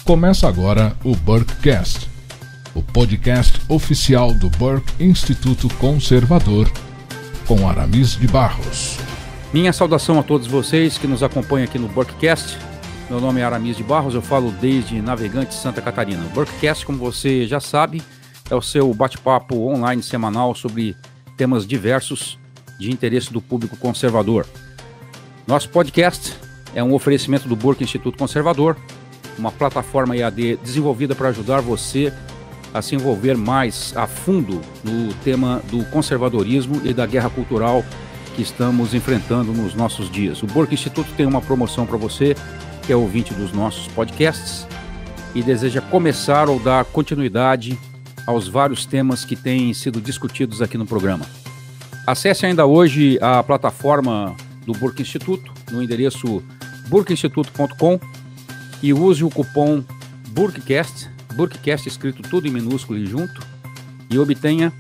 Começa agora o Burkecast, o podcast oficial do Burke Instituto Conservador, com Aramis de Barros. Minha saudação a todos vocês que nos acompanham aqui no Burkecast. Meu nome é Aramis de Barros, eu falo desde Navegante, Santa Catarina. O Burkecast, como você já sabe, é o seu bate-papo online semanal sobre temas diversos de interesse do público conservador. Nosso podcast é um oferecimento do Burke Instituto Conservador, uma plataforma EAD desenvolvida para ajudar você a se envolver mais a fundo no tema do conservadorismo e da guerra cultural que estamos enfrentando nos nossos dias. O Burke Instituto tem uma promoção para você que é ouvinte dos nossos podcasts e deseja começar ou dar continuidade aos vários temas que têm sido discutidos aqui no programa. Acesse ainda hoje a plataforma do Burke Instituto no endereço burkeinstituto.com e use o cupom Burkecast, Burkecast escrito tudo em minúsculo e junto, e obtenha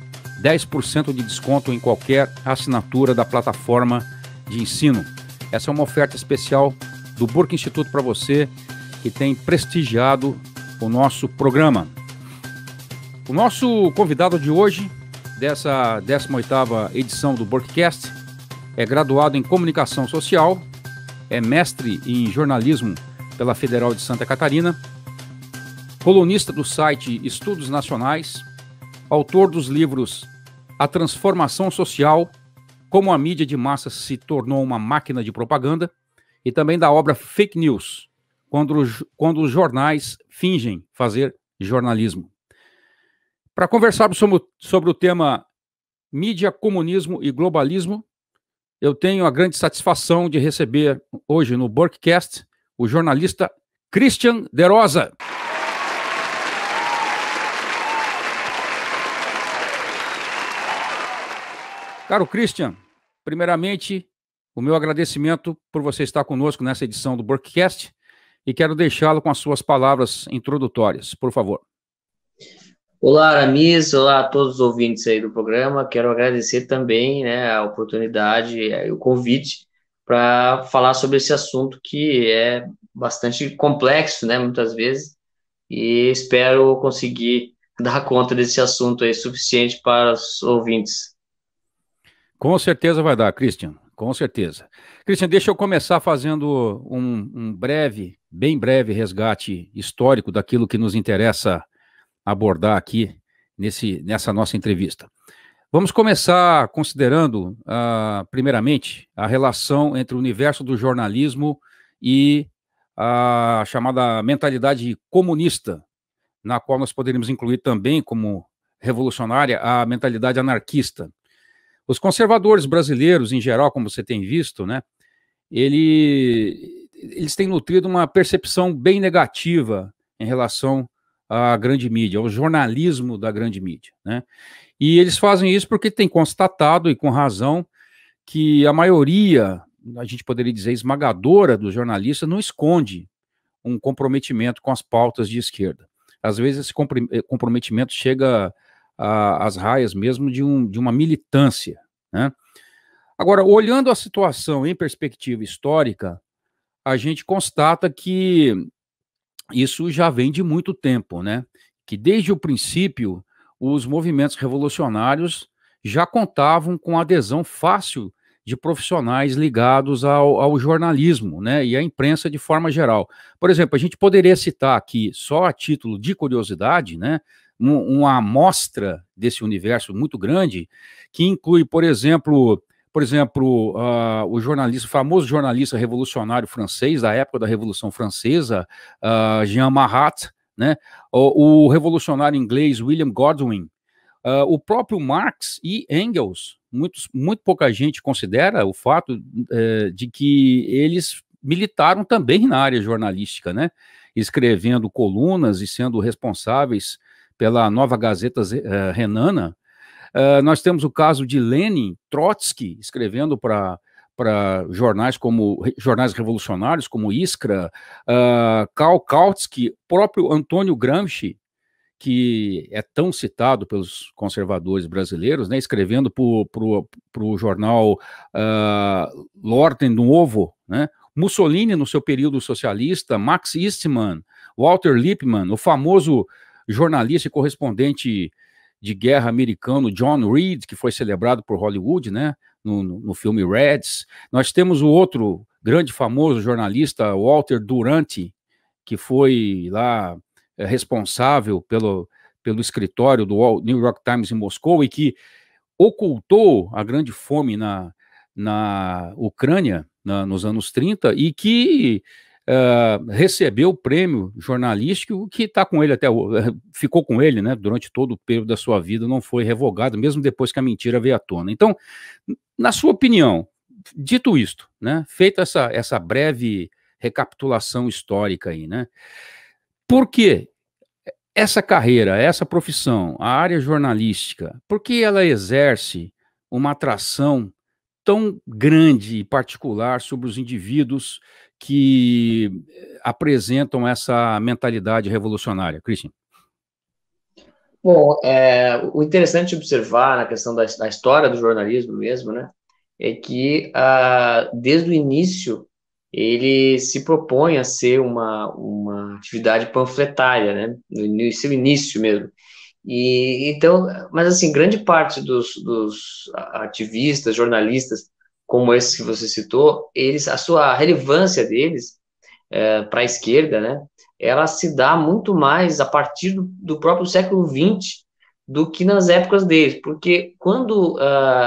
10% de desconto em qualquer assinatura da plataforma de ensino. Essa é uma oferta especial do Burke Instituto para você que tem prestigiado o nosso programa. O nosso convidado de hoje, dessa 18ª edição do Burkecast, é graduado em Comunicação Social, é mestre em Jornalismo pela Federal de Santa Catarina, colunista do site Estudos Nacionais, autor dos livros A Transformação Social, Como a Mídia de Massa se Tornou uma Máquina de Propaganda, e também da obra Fake News, quando os jornais fingem fazer jornalismo. Para conversarmos sobre o tema mídia, comunismo e globalismo, eu tenho a grande satisfação de receber hoje no Burkecast o jornalista Christian De Rosa. Caro Christian, primeiramente, o meu agradecimento por você estar conosco nessa edição do Burkecast e quero deixá-lo com as suas palavras introdutórias, por favor. Olá, Aramis, olá a todos os ouvintes aí do programa. Quero agradecer também, a oportunidade e o convite para falar sobre esse assunto que é bastante complexo, muitas vezes, e espero conseguir dar conta desse assunto aí suficiente para os ouvintes. Com certeza vai dar, Christian, com certeza. Christian, deixa eu começar fazendo um breve, bem breve resgate histórico daquilo que nos interessa abordar aqui nessa nossa entrevista. Vamos começar considerando, primeiramente, a relação entre o universo do jornalismo e a chamada mentalidade comunista, na qual nós poderíamos incluir também como revolucionária a mentalidade anarquista. Os conservadores brasileiros, em geral, como você tem visto, eles têm nutrido uma percepção bem negativa em relação à grande mídia, ao jornalismo da grande mídia, E eles fazem isso porque têm constatado, e com razão, que a maioria, a gente poderia dizer esmagadora dos jornalistas, não esconde um comprometimento com as pautas de esquerda. Às vezes esse comprometimento chega às raias mesmo de uma militância, Agora, olhando a situação em perspectiva histórica, a gente constata que isso já vem de muito tempo, Que desde o princípio os movimentos revolucionários já contavam com adesão fácil de profissionais ligados ao jornalismo, e à imprensa de forma geral. Por exemplo, a gente poderia citar aqui, só a título de curiosidade, uma amostra desse universo muito grande, que inclui, por exemplo, o famoso jornalista revolucionário francês, da época da Revolução Francesa, Jean Marat, o revolucionário inglês William Godwin, o próprio Marx e Engels. Muito pouca gente considera o fato de que eles militaram também na área jornalística, escrevendo colunas e sendo responsáveis pela Nova Gazeta Renana. Nós temos o caso de Lenin, Trotsky, escrevendo para jornais revolucionários como Iskra, Karl Kautsky, próprio Antônio Gramsci, que é tão citado pelos conservadores brasileiros, escrevendo para o jornal L'Ordine Novo, Mussolini no seu período socialista, Max Eastman, Walter Lippmann, o famoso jornalista e correspondente de guerra americano John Reed, que foi celebrado por Hollywood, né, no filme Reds. Nós temos o outro grande famoso jornalista, Walter Duranty, que foi lá responsável pelo escritório do New York Times em Moscou e que ocultou a grande fome na Ucrânia nos anos 30 e que recebeu o prêmio jornalístico que está com ele ficou com ele, né, durante todo o período da sua vida, não foi revogado, mesmo depois que a mentira veio à tona. Então, na sua opinião, dito isto, né, feita essa breve recapitulação histórica aí, né, por que essa carreira, essa profissão, a área jornalística, por que ela exerce uma atração tão grande e particular sobre os indivíduos que apresentam essa mentalidade revolucionária, Christian? Bom, o interessante de observar na questão da história do jornalismo mesmo, né, é que desde o início ele se propõe a ser uma atividade panfletária, né, no seu início mesmo. E então, mas assim, grande parte dos ativistas, jornalistas, como esses que você citou, a relevância deles para a esquerda, né, ela se dá muito mais a partir do próprio século XX do que nas épocas deles, porque quando,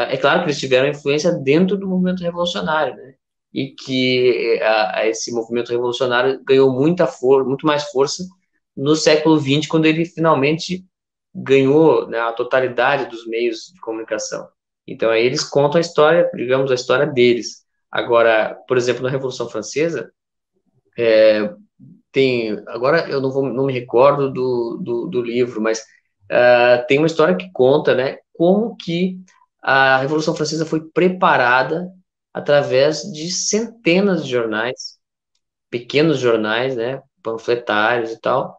é claro que eles tiveram influência dentro do movimento revolucionário, né, e que esse movimento revolucionário ganhou muito mais força no século XX, quando ele finalmente ganhou, né, a totalidade dos meios de comunicação. Então, aí eles contam a história, digamos, a história deles. Agora, por exemplo, na Revolução Francesa, agora eu não me recordo do livro, mas tem uma história que conta, né, como que a Revolução Francesa foi preparada através de centenas de jornais, pequenos jornais, né, panfletários e tal,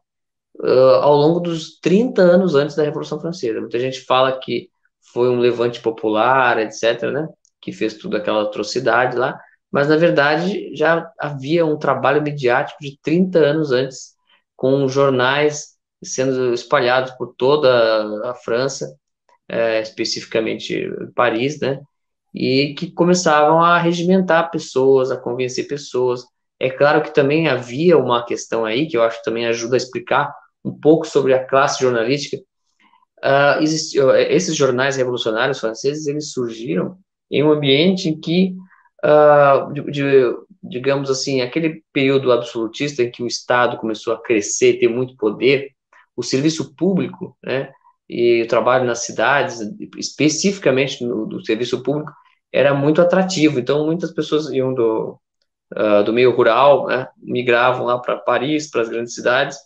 ao longo dos 30 anos antes da Revolução Francesa. Muita gente fala que foi um levante popular, etc., né, que fez tudo aquela atrocidade lá, mas, na verdade, já havia um trabalho midiático de 30 anos antes, com jornais sendo espalhados por toda a França, especificamente Paris, né, e que começavam a regimentar pessoas, a convencer pessoas. É claro que também havia uma questão aí, que eu acho que também ajuda a explicar um pouco sobre a classe jornalística. Esses jornais revolucionários franceses, eles surgiram em um ambiente em que, digamos assim, aquele período absolutista em que o Estado começou a crescer, ter muito poder, o serviço público, né, e o trabalho nas cidades, especificamente do serviço público, era muito atrativo. Então, muitas pessoas iam do meio rural, né, migravam lá para Paris, para as grandes cidades,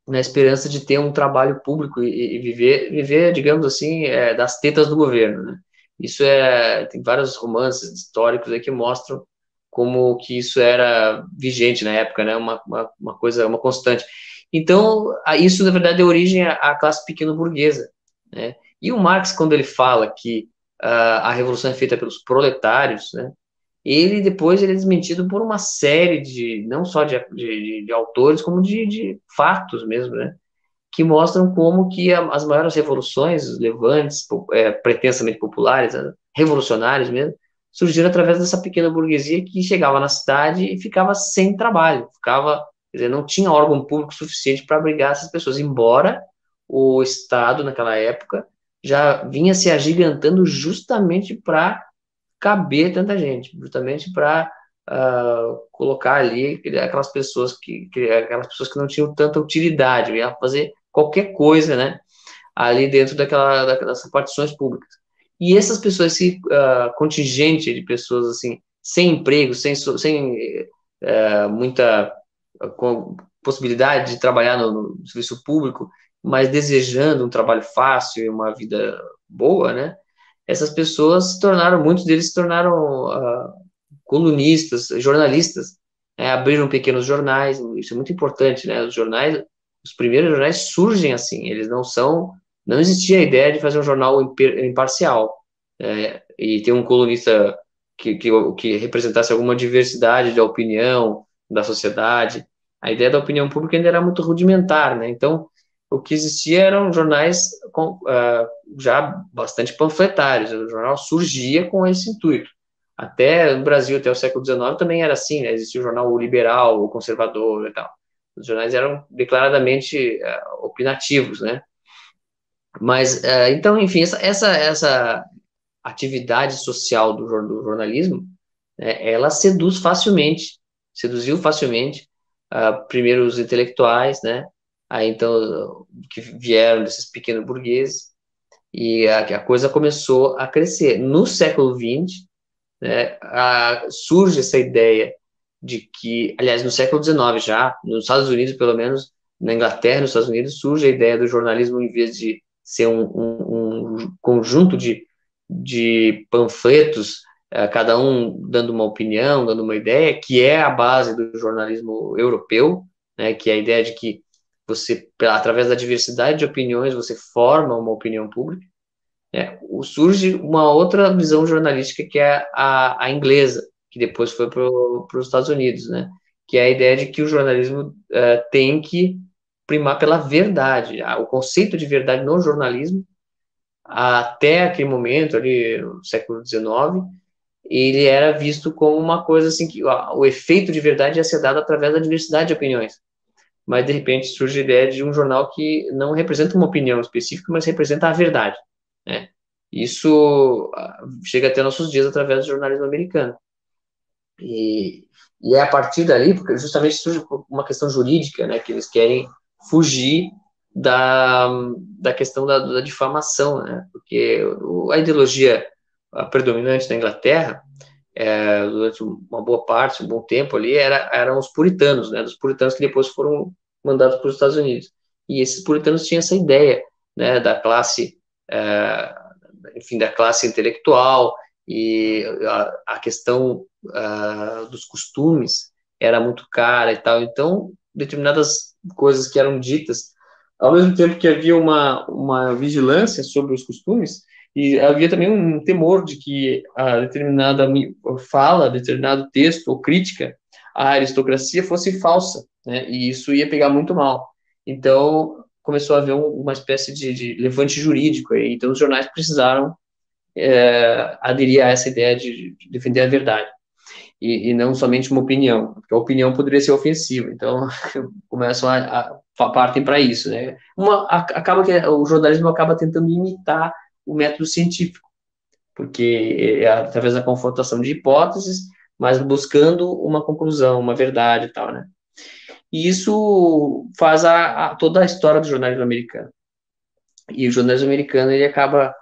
na esperança de ter um trabalho público e viver, digamos assim, das tetas do governo, né? Isso tem vários romances históricos aí que mostram como que isso era vigente na época, né? Uma coisa, uma constante. Então, isso, na verdade, deu origem à classe pequeno-burguesa, né? E o Marx, quando ele fala que a revolução é feita pelos proletários, né? Ele é desmentido por uma série não só de autores, como de fatos mesmo, né? Que mostram como que as maiores revoluções, os levantes pretensamente populares, revolucionários mesmo, surgiram através dessa pequena burguesia que chegava na cidade e ficava sem trabalho, quer dizer, não tinha órgão público suficiente para abrigar essas pessoas, embora o Estado, naquela época, já vinha se agigantando justamente para caber tanta gente, justamente para colocar ali aquelas pessoas que não tinham tanta utilidade, ia fazer qualquer coisa, né, ali dentro das repartições públicas. E essas pessoas, esse contingente de pessoas assim, sem emprego, sem muita possibilidade de trabalhar no serviço público, mas desejando um trabalho fácil e uma vida boa, né, essas pessoas muitos deles se tornaram colunistas, jornalistas, né, abriram pequenos jornais, isso é muito importante, né, os primeiros jornais surgem assim, não existia a ideia de fazer um jornal imparcial, e ter um colunista que representasse alguma diversidade de opinião da sociedade, A ideia da opinião pública ainda era muito rudimentar, né? Então, o que existia eram jornais já bastante panfletários. O jornal surgia com esse intuito. Até no Brasil, até o século XIX, também era assim, né? Existia o jornal Liberal, o Conservador e tal. Os jornais eram declaradamente opinativos, né? Mas, então, enfim, essa atividade social do jornalismo, né, ela seduziu facilmente, primeiro os intelectuais, né? Aí, então, que vieram desses pequenos burgueses, e a coisa começou a crescer. No século XX, né, surge essa ideia de que, aliás, no século XIX já, nos Estados Unidos, pelo menos, na Inglaterra e nos Estados Unidos, surge a ideia do jornalismo, em vez de ser um conjunto de panfletos, cada um dando uma opinião, dando uma ideia, que é a base do jornalismo europeu, né, que é a ideia de que você, através da diversidade de opiniões, você forma uma opinião pública. Surge uma outra visão jornalística, que é a inglesa, que depois foi para os Estados Unidos, né? Que é a ideia de que o jornalismo tem que primar pela verdade. O conceito de verdade no jornalismo, até aquele momento, ali no século XIX, ele era visto como uma coisa assim, que o efeito de verdade ia ser dado através da diversidade de opiniões. Mas, de repente, surge a ideia de um jornal que não representa uma opinião específica, mas representa a verdade, né? Isso chega até nossos dias através do jornalismo americano. E é a partir dali, porque justamente surge uma questão jurídica, né, que eles querem fugir da questão da difamação, né, porque a ideologia predominante na Inglaterra, durante uma boa parte, um bom tempo ali, eram os puritanos, né, dos puritanos que depois foram mandados para os Estados Unidos. E esses puritanos tinham essa ideia, né, da classe, enfim, da classe intelectual, e a questão dos costumes era muito cara e tal. Então, determinadas coisas que eram ditas, ao mesmo tempo que havia uma vigilância sobre os costumes, e havia também um temor de que a determinada fala, determinado texto ou crítica à aristocracia fosse falsa, né? E isso ia pegar muito mal. Então, começou a haver uma espécie de levante jurídico aí. Então, os jornais precisaram aderir a essa ideia de defender a verdade, e não somente uma opinião, porque a opinião poderia ser ofensiva. Então, começam partem para isso, né? Acaba que o jornalismo acaba tentando imitar o método científico, porque através da confrontação de hipóteses, mas buscando uma conclusão, uma verdade e tal, né? E isso faz toda a história do jornalismo americano. E o jornalismo americano, ele acaba,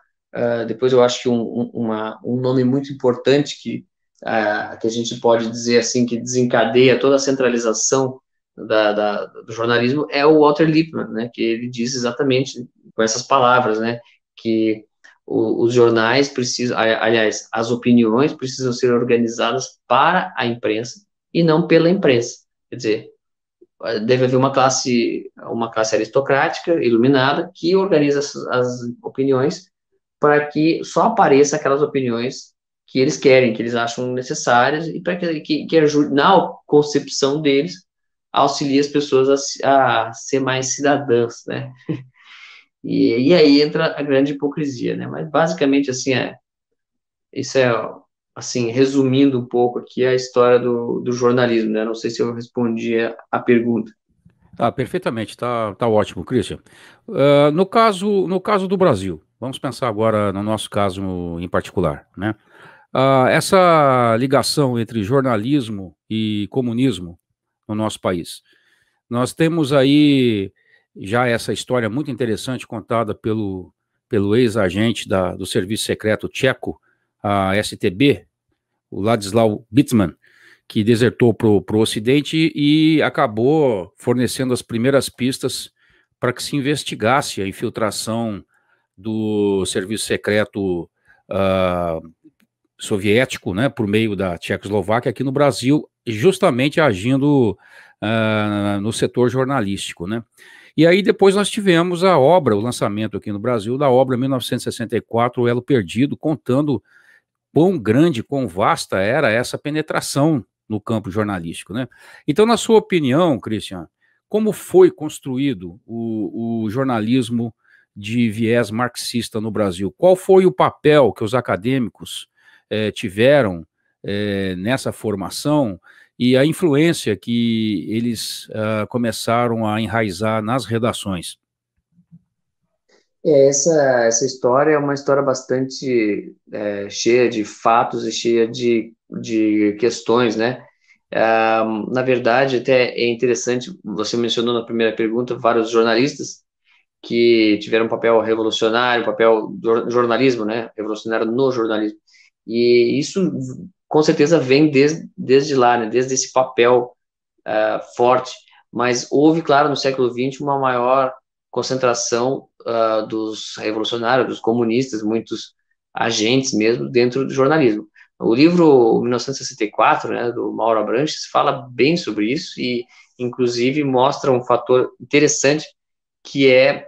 depois eu acho que um nome muito importante que a gente pode dizer assim, que desencadeia toda a centralização do jornalismo, é o Walter Lippmann, né, que ele diz exatamente com essas palavras, né, que os jornais precisam, aliás, as opiniões precisam ser organizadas para a imprensa e não pela imprensa. Quer dizer, deve haver uma classe aristocrática, iluminada, que organiza as opiniões para que só apareça aquelas opiniões que eles querem, que eles acham necessárias, e para que ajude, na concepção deles, auxilie as pessoas a ser mais cidadãs, né? E aí entra a grande hipocrisia, né? Mas basicamente, assim, isso assim, resumindo um pouco aqui a história do jornalismo, né? Não sei se eu respondi a pergunta. Perfeitamente, tá ótimo, Christian. No caso do Brasil, vamos pensar agora no nosso caso em particular, né? Essa ligação entre jornalismo e comunismo no nosso país. Nós temos aí já essa história muito interessante contada pelo ex-agente do Serviço Secreto Tcheco, a STB, o Ladislau Bitzman, que desertou para o Ocidente e acabou fornecendo as primeiras pistas para que se investigasse a infiltração do Serviço Secreto soviético, né, por meio da Tchecoslováquia aqui no Brasil, justamente agindo no setor jornalístico, né? E aí depois nós tivemos o lançamento aqui no Brasil da obra 1964, O Elo Perdido, contando quão grande, quão vasta era essa penetração no campo jornalístico, né? Então, na sua opinião, Christian, como foi construído o jornalismo de viés marxista no Brasil? Qual foi o papel que os acadêmicos tiveram nessa formação e a influência que eles começaram a enraizar nas redações? Essa história é uma história bastante cheia de fatos e cheia de questões, né? Na verdade, até é interessante, você mencionou na primeira pergunta vários jornalistas que tiveram um papel revolucionário, um papel do jornalismo, né? Revolucionário no jornalismo. E isso, com certeza, vem desde lá, né? Desde esse papel forte. Mas houve, claro, no século XX, uma maior concentração dos revolucionários, dos comunistas, muitos agentes mesmo dentro do jornalismo. O livro 1964, né, do Mauro Abranches, fala bem sobre isso e, inclusive, mostra um fator interessante que é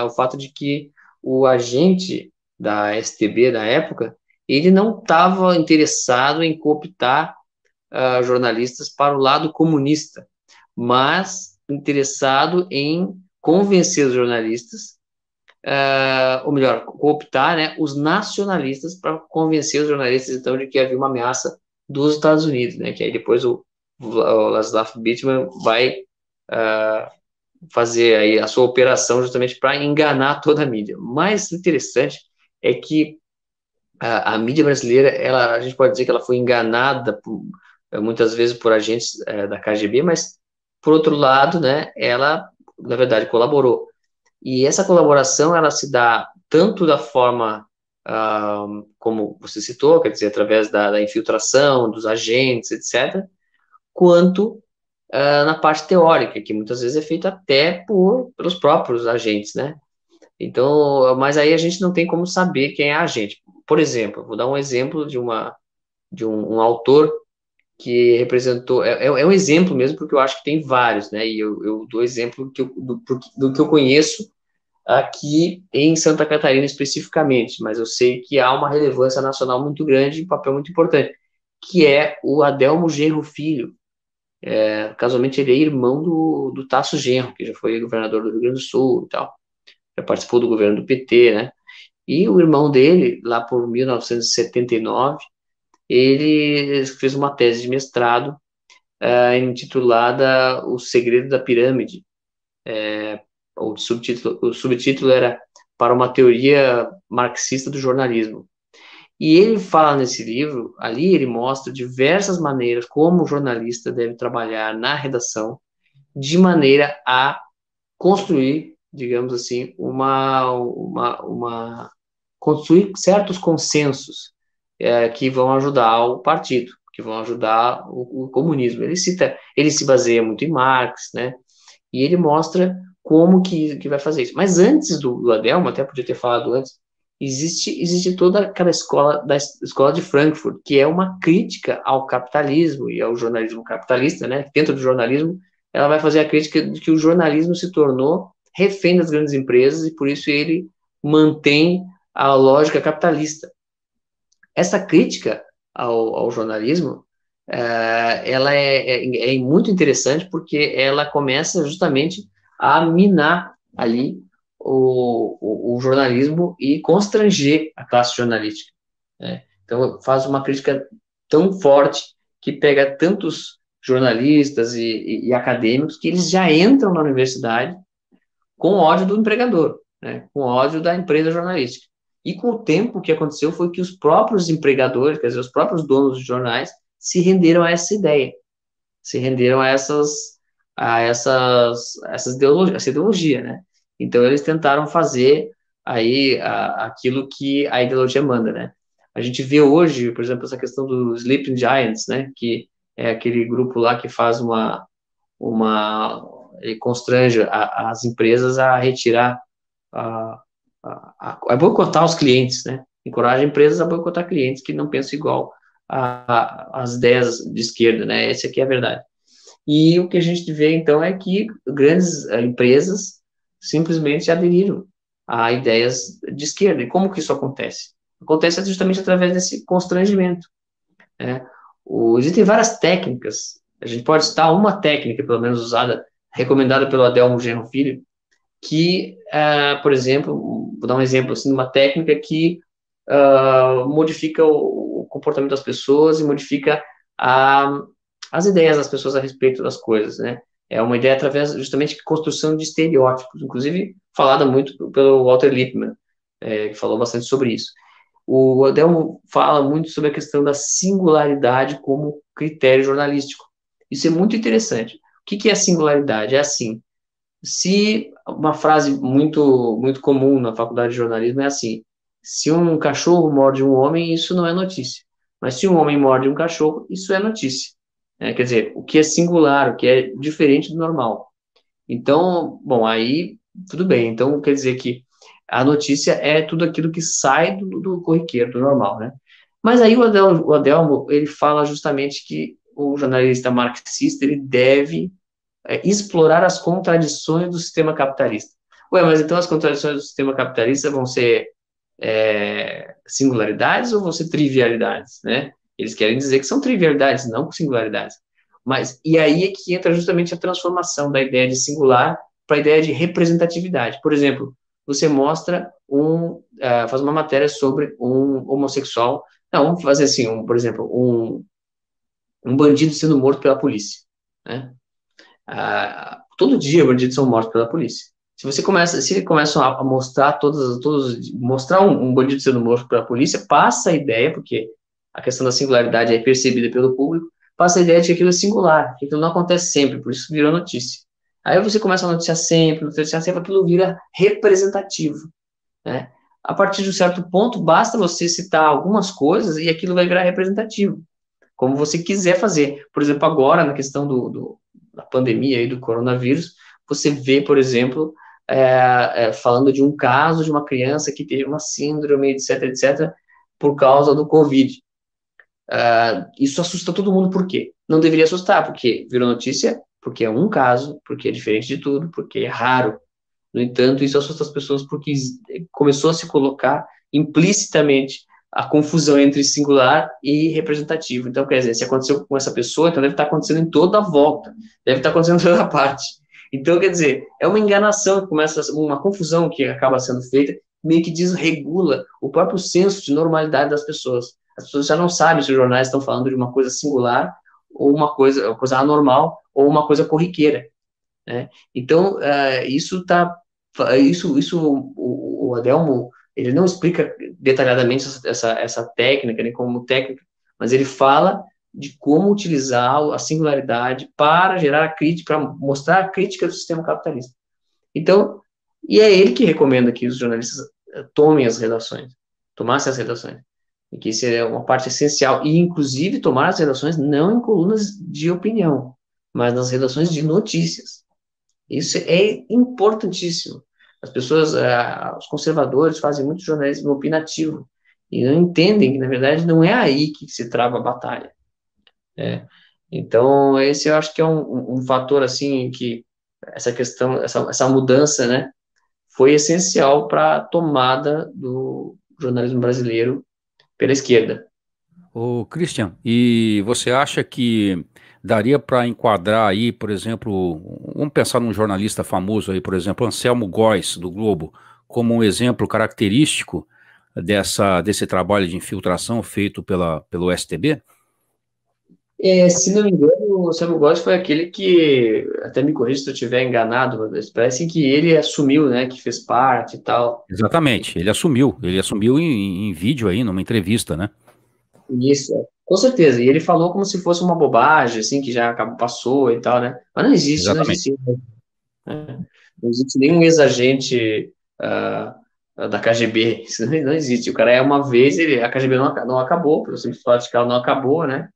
o fato de que o agente da STB da época, ele não estava interessado em cooptar jornalistas para o lado comunista, mas interessado em convencer os jornalistas, ou melhor, cooptar, né, os nacionalistas para convencer os jornalistas, então, de que havia uma ameaça dos Estados Unidos, né, que aí depois o Laszlo Bittman vai fazer aí a sua operação justamente para enganar toda a mídia. Mas interessante é que a mídia brasileira, a gente pode dizer que ela foi enganada muitas vezes por agentes da KGB, mas, por outro lado, né, ela, na verdade, colaborou. E essa colaboração, ela se dá tanto da forma, como você citou, quer dizer, através da infiltração, dos agentes, etc., quanto na parte teórica, que muitas vezes é feita até pelos próprios agentes, né? Então, mas aí a gente não tem como saber quem é agente. Por exemplo, vou dar um exemplo de um autor que representou, é um exemplo mesmo, porque eu acho que tem vários, né? E eu dou exemplo do que eu conheço aqui em Santa Catarina especificamente, mas eu sei que há uma relevância nacional muito grande, um papel muito importante, que é o Adelmo Genro Filho. Casualmente ele é irmão do Tasso Genro, que já foi governador do Rio Grande do Sul e tal, já participou do governo do PT, né? E o irmão dele, lá por 1979, ele fez uma tese de mestrado intitulada O Segredo da Pirâmide. O subtítulo era Para uma Teoria Marxista do Jornalismo. E ele fala nesse livro, ali ele mostra diversas maneiras como o jornalista deve trabalhar na redação, de maneira a construir, digamos assim, construir certos consensos que vão ajudar o partido, que vão ajudar o comunismo. Ele se baseia muito em Marx, né? E ele mostra como que vai fazer isso. Mas antes do Adelmo, até podia ter falado antes, existe toda aquela escola de Frankfurt, que é uma crítica ao capitalismo e ao jornalismo capitalista, né? Dentro do jornalismo, ela vai fazer a crítica de que o jornalismo se tornou refém das grandes empresas e por isso ele mantém a lógica capitalista. Essa crítica ao jornalismo, ela é muito interessante porque ela começa justamente a minar ali o jornalismo e constranger a classe jornalística, né? Então, faz uma crítica tão forte que pega tantos jornalistas e acadêmicos que eles já entram na universidade com ódio do empregador, né? Com ódio da empresa jornalística. E com o tempo, o que aconteceu foi que os próprios empregadores, quer dizer, os próprios donos de jornais, se renderam a essa ideia, se renderam a essa ideologia, né? Então, eles tentaram fazer aí aquilo que a ideologia manda, né? A gente vê hoje, por exemplo, essa questão dos Sleeping Giants, né? Que é aquele grupo lá que faz ele constrange as empresas a retirar, a boicotar os clientes, né? Encoraja empresas a boicotar clientes que não pensam igual às ideias de esquerda, né? Essa aqui é a verdade. E o que a gente vê, então, é que grandes empresas simplesmente aderiram a ideias de esquerda. E como que isso acontece? Acontece justamente através desse constrangimento, né? Existem várias técnicas, a gente pode citar uma técnica, pelo menos usada, recomendada pelo Adelmo Genro Filho, que, por exemplo, vou dar um exemplo assim, de uma técnica que modifica o comportamento das pessoas e modifica as ideias das pessoas a respeito das coisas, né? É uma ideia através justamente de construção de estereótipos, inclusive falada muito pelo Walter Lippmann, que falou bastante sobre isso. O Adelmo fala muito sobre a questão da singularidade como critério jornalístico. Isso é muito interessante. O que é a singularidade? É assim, se uma frase muito comum na faculdade de jornalismo é assim: se um cachorro morde um homem, isso não é notícia. Mas se um homem morde um cachorro, isso é notícia. Quer dizer, o que é singular, o que é diferente do normal. Então, bom, aí tudo bem. Então, quer dizer que a notícia é tudo aquilo que sai do corriqueiro, do normal, né? Mas aí o Adelmo, ele fala justamente que o jornalista marxista, ele deve explorar as contradições do sistema capitalista. Ué, mas então as contradições do sistema capitalista vão ser singularidades ou vão ser trivialidades, né? Eles querem dizer que são trivialidades, não singularidades. Mas, e aí é que entra justamente a transformação da ideia de singular para a ideia de representatividade. Por exemplo, você mostra faz uma matéria sobre um homossexual. Não, vamos fazer assim, por exemplo, um bandido sendo morto pela polícia, né? Todo dia bandidos são mortos pela polícia. Se ele começa a mostrar mostrar um bandido sendo morto pela polícia, passa a ideia, porque a questão da singularidade é percebida pelo público, passa a ideia de que aquilo é singular, que aquilo não acontece sempre, por isso virou notícia. Aí você começa a noticiar sempre, aquilo vira representativo, né? A partir de um certo ponto, basta você citar algumas coisas e aquilo vai virar representativo, como você quiser fazer. Por exemplo, agora, na questão da pandemia aí, do coronavírus, você vê, por exemplo, falando de um caso de uma criança que teve uma síndrome, etc., por causa do Covid. Isso assusta todo mundo, por quê? Não deveria assustar, porque virou notícia, porque é um caso, porque é diferente de tudo, porque é raro. No entanto, isso assusta as pessoas porque começou a se colocar implicitamente a confusão entre singular e representativo. Então, quer dizer, se aconteceu com essa pessoa, então deve estar acontecendo em toda a volta, deve estar acontecendo em toda a parte. Então, quer dizer, é uma enganação, começa uma confusão que acaba sendo feita, meio que desregula o próprio senso de normalidade das pessoas. As pessoas já não sabem se os jornais estão falando de uma coisa singular, ou uma coisa anormal, ou uma coisa corriqueira, né? Então, o Adelmo, ele não explica detalhadamente essa técnica, nem como técnica, mas ele fala de como utilizar a singularidade para gerar a crítica, para mostrar a crítica do sistema capitalista. Então, e é ele que recomenda que os jornalistas tomassem as redações, e que isso é uma parte essencial, e inclusive tomar as redações não em colunas de opinião, mas nas redações de notícias. Isso é importantíssimo. As pessoas, os conservadores fazem muito jornalismo opinativo e não entendem que, na verdade, não é aí que se trava a batalha, né? Então, esse eu acho que é um fator, assim, que essa questão, essa mudança, né, foi essencial para a tomada do jornalismo brasileiro pela esquerda. Ô, Christian, e você acha que daria para enquadrar aí, por exemplo, vamos pensar num jornalista famoso aí, por exemplo, Anselmo Góes, do Globo, como um exemplo característico desse trabalho de infiltração feito pelo STB? Se não me engano, o Samuel Góes foi aquele que, até me corrija se eu estiver enganado, mas parece que ele assumiu, né, que fez parte e tal. Exatamente, ele assumiu em vídeo aí, numa entrevista, né? Isso, com certeza. E ele falou como se fosse uma bobagem, assim, que já acabou, passou e tal, né? Mas não existe, não Exatamente. existe, né? Não existe nenhum ex-agente da KGB, isso não existe. O cara é uma vez, a KGB não acabou, pelo simples fato de que ela não acabou, né?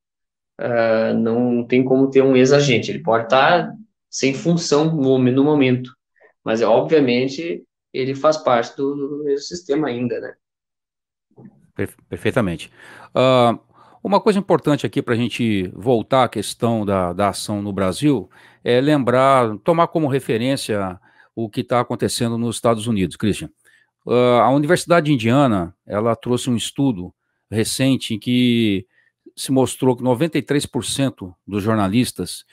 Não tem como ter um ex-agente. Ele pode estar sem função no momento, mas obviamente ele faz parte do mesmo sistema ainda, né? Perfeitamente. Uma coisa importante aqui para a gente voltar à questão da ação no Brasil é lembrar, tomar como referência o que está acontecendo nos Estados Unidos, Christian. A Universidade de Indiana, ela trouxe um estudo recente em que se mostrou que 93% dos jornalistas,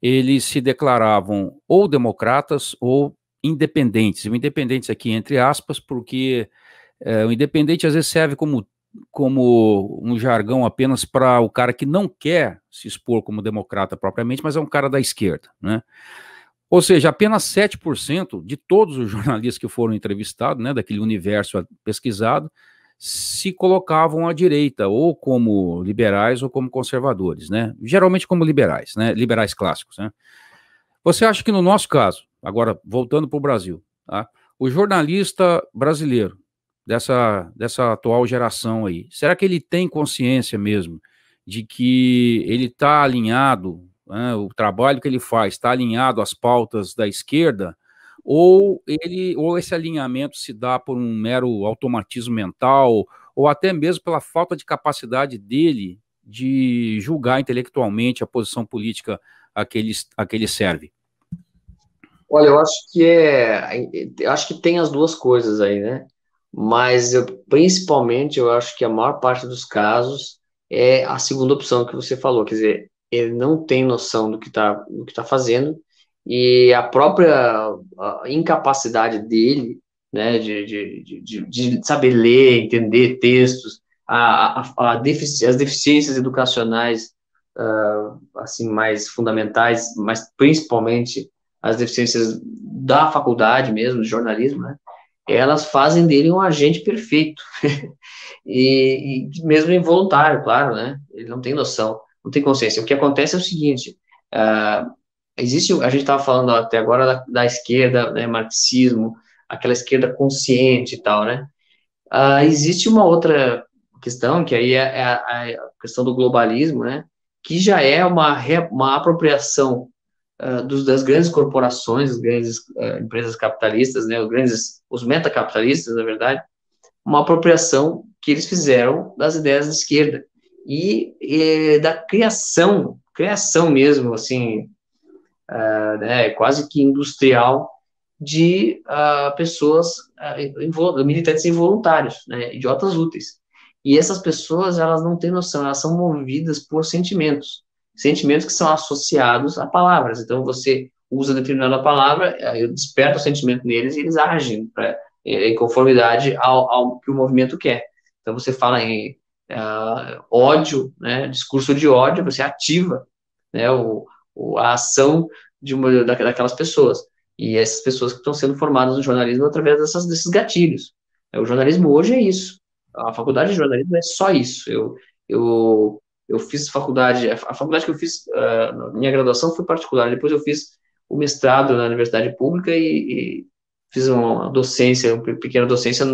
eles se declaravam ou democratas ou independentes. O independentes aqui, entre aspas, porque o independente às vezes serve como um jargão apenas para o cara que não quer se expor como democrata propriamente, mas é um cara da esquerda, né? Ou seja, apenas 7% de todos os jornalistas que foram entrevistados, né, daquele universo pesquisado, se colocavam à direita, ou como liberais ou como conservadores, né? Geralmente como liberais, né? Liberais clássicos, né? Você acha que no nosso caso, agora voltando para o Brasil, tá? O jornalista brasileiro, dessa atual geração aí, será que ele tem consciência mesmo de que ele está alinhado, né, o trabalho que ele faz está alinhado às pautas da esquerda, ou esse alinhamento se dá por um mero automatismo mental, ou até mesmo pela falta de capacidade dele de julgar intelectualmente a posição política a que ele serve? Olha, eu acho que tem as duas coisas aí, né? Mas principalmente eu acho que a maior parte dos casos é a segunda opção que você falou, quer dizer, ele não tem noção do que tá fazendo, e a própria incapacidade dele, né, de saber ler, entender textos, as deficiências educacionais, assim, mais fundamentais, mas principalmente as deficiências da faculdade mesmo, de jornalismo, né? Elas fazem dele um agente perfeito. e mesmo involuntário, claro, né? Ele não tem noção, não tem consciência. O que acontece é o seguinte, a gente estava falando até agora da esquerda, né, marxismo, aquela esquerda consciente e tal, né? Existe uma outra questão, que aí é a questão do globalismo, né? Que já é uma apropriação das grandes corporações, das grandes empresas capitalistas, né, os metacapitalistas, na verdade, uma apropriação que eles fizeram das ideias da esquerda e da criação mesmo, assim, né, quase que industrial de pessoas, militantes involuntários, né, idiotas úteis. E essas pessoas, elas não têm noção, elas são movidas por sentimentos que são associados a palavras. Então, você usa determinada palavra, eu desperto o sentimento neles e eles agem em conformidade ao que o movimento quer. Então, você fala em ódio, né, discurso de ódio, você ativa, né, a ação daquelas pessoas. E essas pessoas que estão sendo formadas no jornalismo através desses gatilhos. O jornalismo hoje é isso. A faculdade de jornalismo é só isso. Eu fiz faculdade, a faculdade que eu fiz, minha graduação foi particular, depois eu fiz o mestrado na universidade pública e fiz uma pequena docência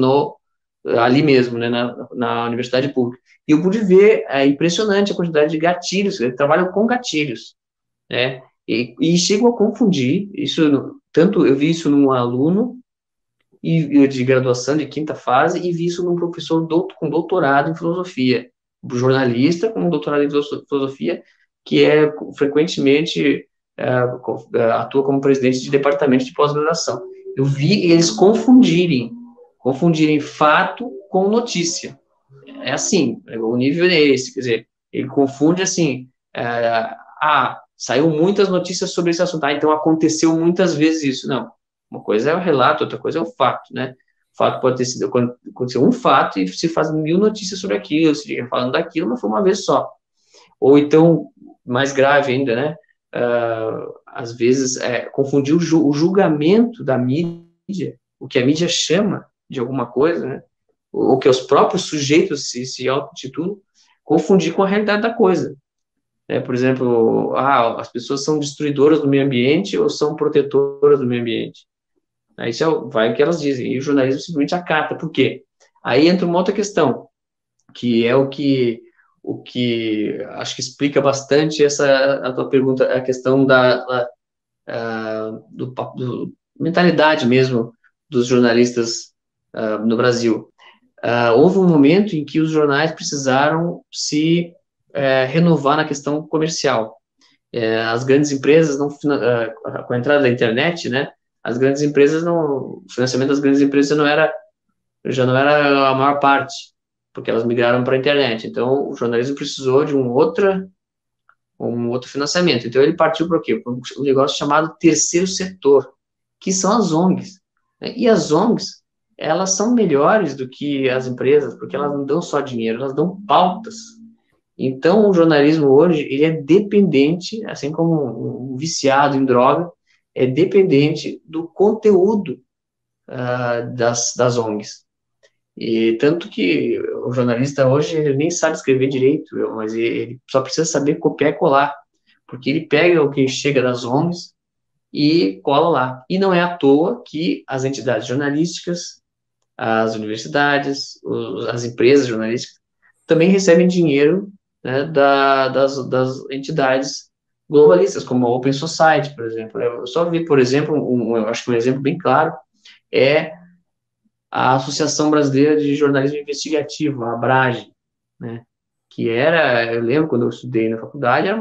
ali mesmo, né, na universidade pública. E eu pude ver, é impressionante a quantidade de gatilhos, eles trabalham com gatilhos, né, e chegam a confundir, tanto eu vi isso num aluno de graduação de quinta fase, e vi isso num professor com doutorado em filosofia, jornalista com doutorado em filosofia, que frequentemente atua como presidente de departamento de pós-graduação. Eu vi eles confundirem fato com notícia. É assim, o nível é esse, quer dizer, ele confunde assim, saiu muitas notícias sobre esse assunto, então aconteceu muitas vezes isso. Não, uma coisa é o relato, outra coisa é o fato, né? O fato pode ter sido, aconteceu um fato e se faz 1000 notícias sobre aquilo, se fica falando daquilo, mas foi uma vez só. Ou então, mais grave ainda, né? Às vezes, confundir o julgamento da mídia, o que a mídia chama de alguma coisa, né? O que os próprios sujeitos se auto-intitulam, confundir com a realidade da coisa. Por exemplo, as pessoas são destruidoras do meio ambiente ou são protetoras do meio ambiente. Isso vai o que elas dizem, e o jornalismo simplesmente acata. Por quê? Aí entra uma outra questão, que é o que acho que explica bastante a tua pergunta, a questão da mentalidade mesmo dos jornalistas no Brasil. Houve um momento em que os jornais precisaram se renovar na questão comercial. As grandes empresas, com a entrada da internet, né, as grandes empresas o financiamento das grandes empresas já não era a maior parte. porque elas migraram para a internet. Então, o jornalismo precisou de um outro financiamento. Então, ele partiu para quê? Para um negócio chamado terceiro setor, que são as ONGs. Né? E as ONGs, elas são melhores do que as empresas, porque elas não dão só dinheiro, elas dão pautas. Então, o jornalismo hoje, ele é dependente, assim como um viciado em droga, é dependente do conteúdo das ONGs. E tanto que o jornalista hoje ele nem sabe escrever direito, mas ele só precisa saber copiar e colar, porque ele pega o que chega das ONGs e cola lá. E não é à toa que as entidades jornalísticas, as universidades, as empresas jornalísticas também recebem dinheiro, né, das entidades globalistas, como a Open Society, por exemplo. Eu só vi, por exemplo, eu acho que um exemplo bem claro é a Associação Brasileira de Jornalismo Investigativo, a ABRAGE, né, que era, eu lembro quando eu estudei na faculdade, era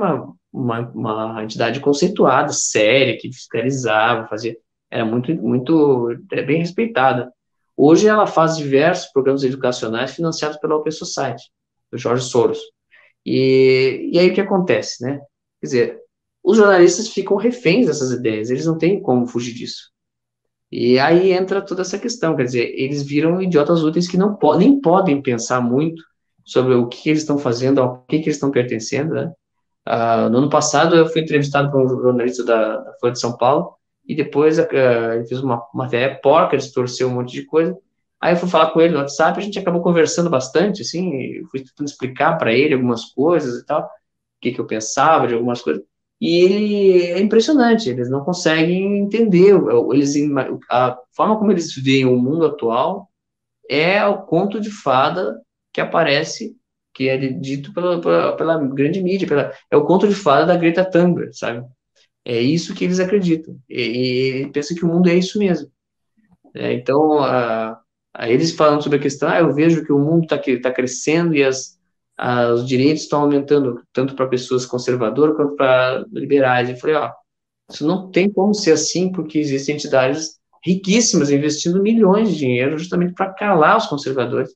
uma entidade conceituada, séria, que fiscalizava, fazia, era bem respeitada. Hoje ela faz diversos programas educacionais financiados pela Open Society, do George Soros. E aí o que acontece, né? Quer dizer, os jornalistas ficam reféns dessas ideias, eles não têm como fugir disso. E aí entra toda essa questão, quer dizer, eles viram idiotas úteis que nem podem pensar muito sobre o que eles estão fazendo, ao que eles estão pertencendo, né? No ano passado eu fui entrevistado por um jornalista da Folha de São Paulo e depois ele fez uma matéria porca, ele torceu um monte de coisa. Aí eu fui falar com ele no WhatsApp, a gente acabou conversando bastante, assim, eu fui tentando explicar para ele algumas coisas e tal, o que eu pensava de algumas coisas. E ele é impressionante, eles não conseguem entender, a forma como eles veem o mundo atual é o conto de fada que aparece, que é dito pela grande mídia, é o conto de fada da Greta Thunberg, sabe? É isso que eles acreditam, e pensam que o mundo é isso mesmo. Então, eles falando sobre a questão, eu vejo que o mundo está crescendo e os direitos estão aumentando, tanto para pessoas conservadoras quanto para liberais. Eu falei, isso não tem como ser assim, porque existem entidades riquíssimas investindo milhões de dinheiro justamente para calar os conservadores.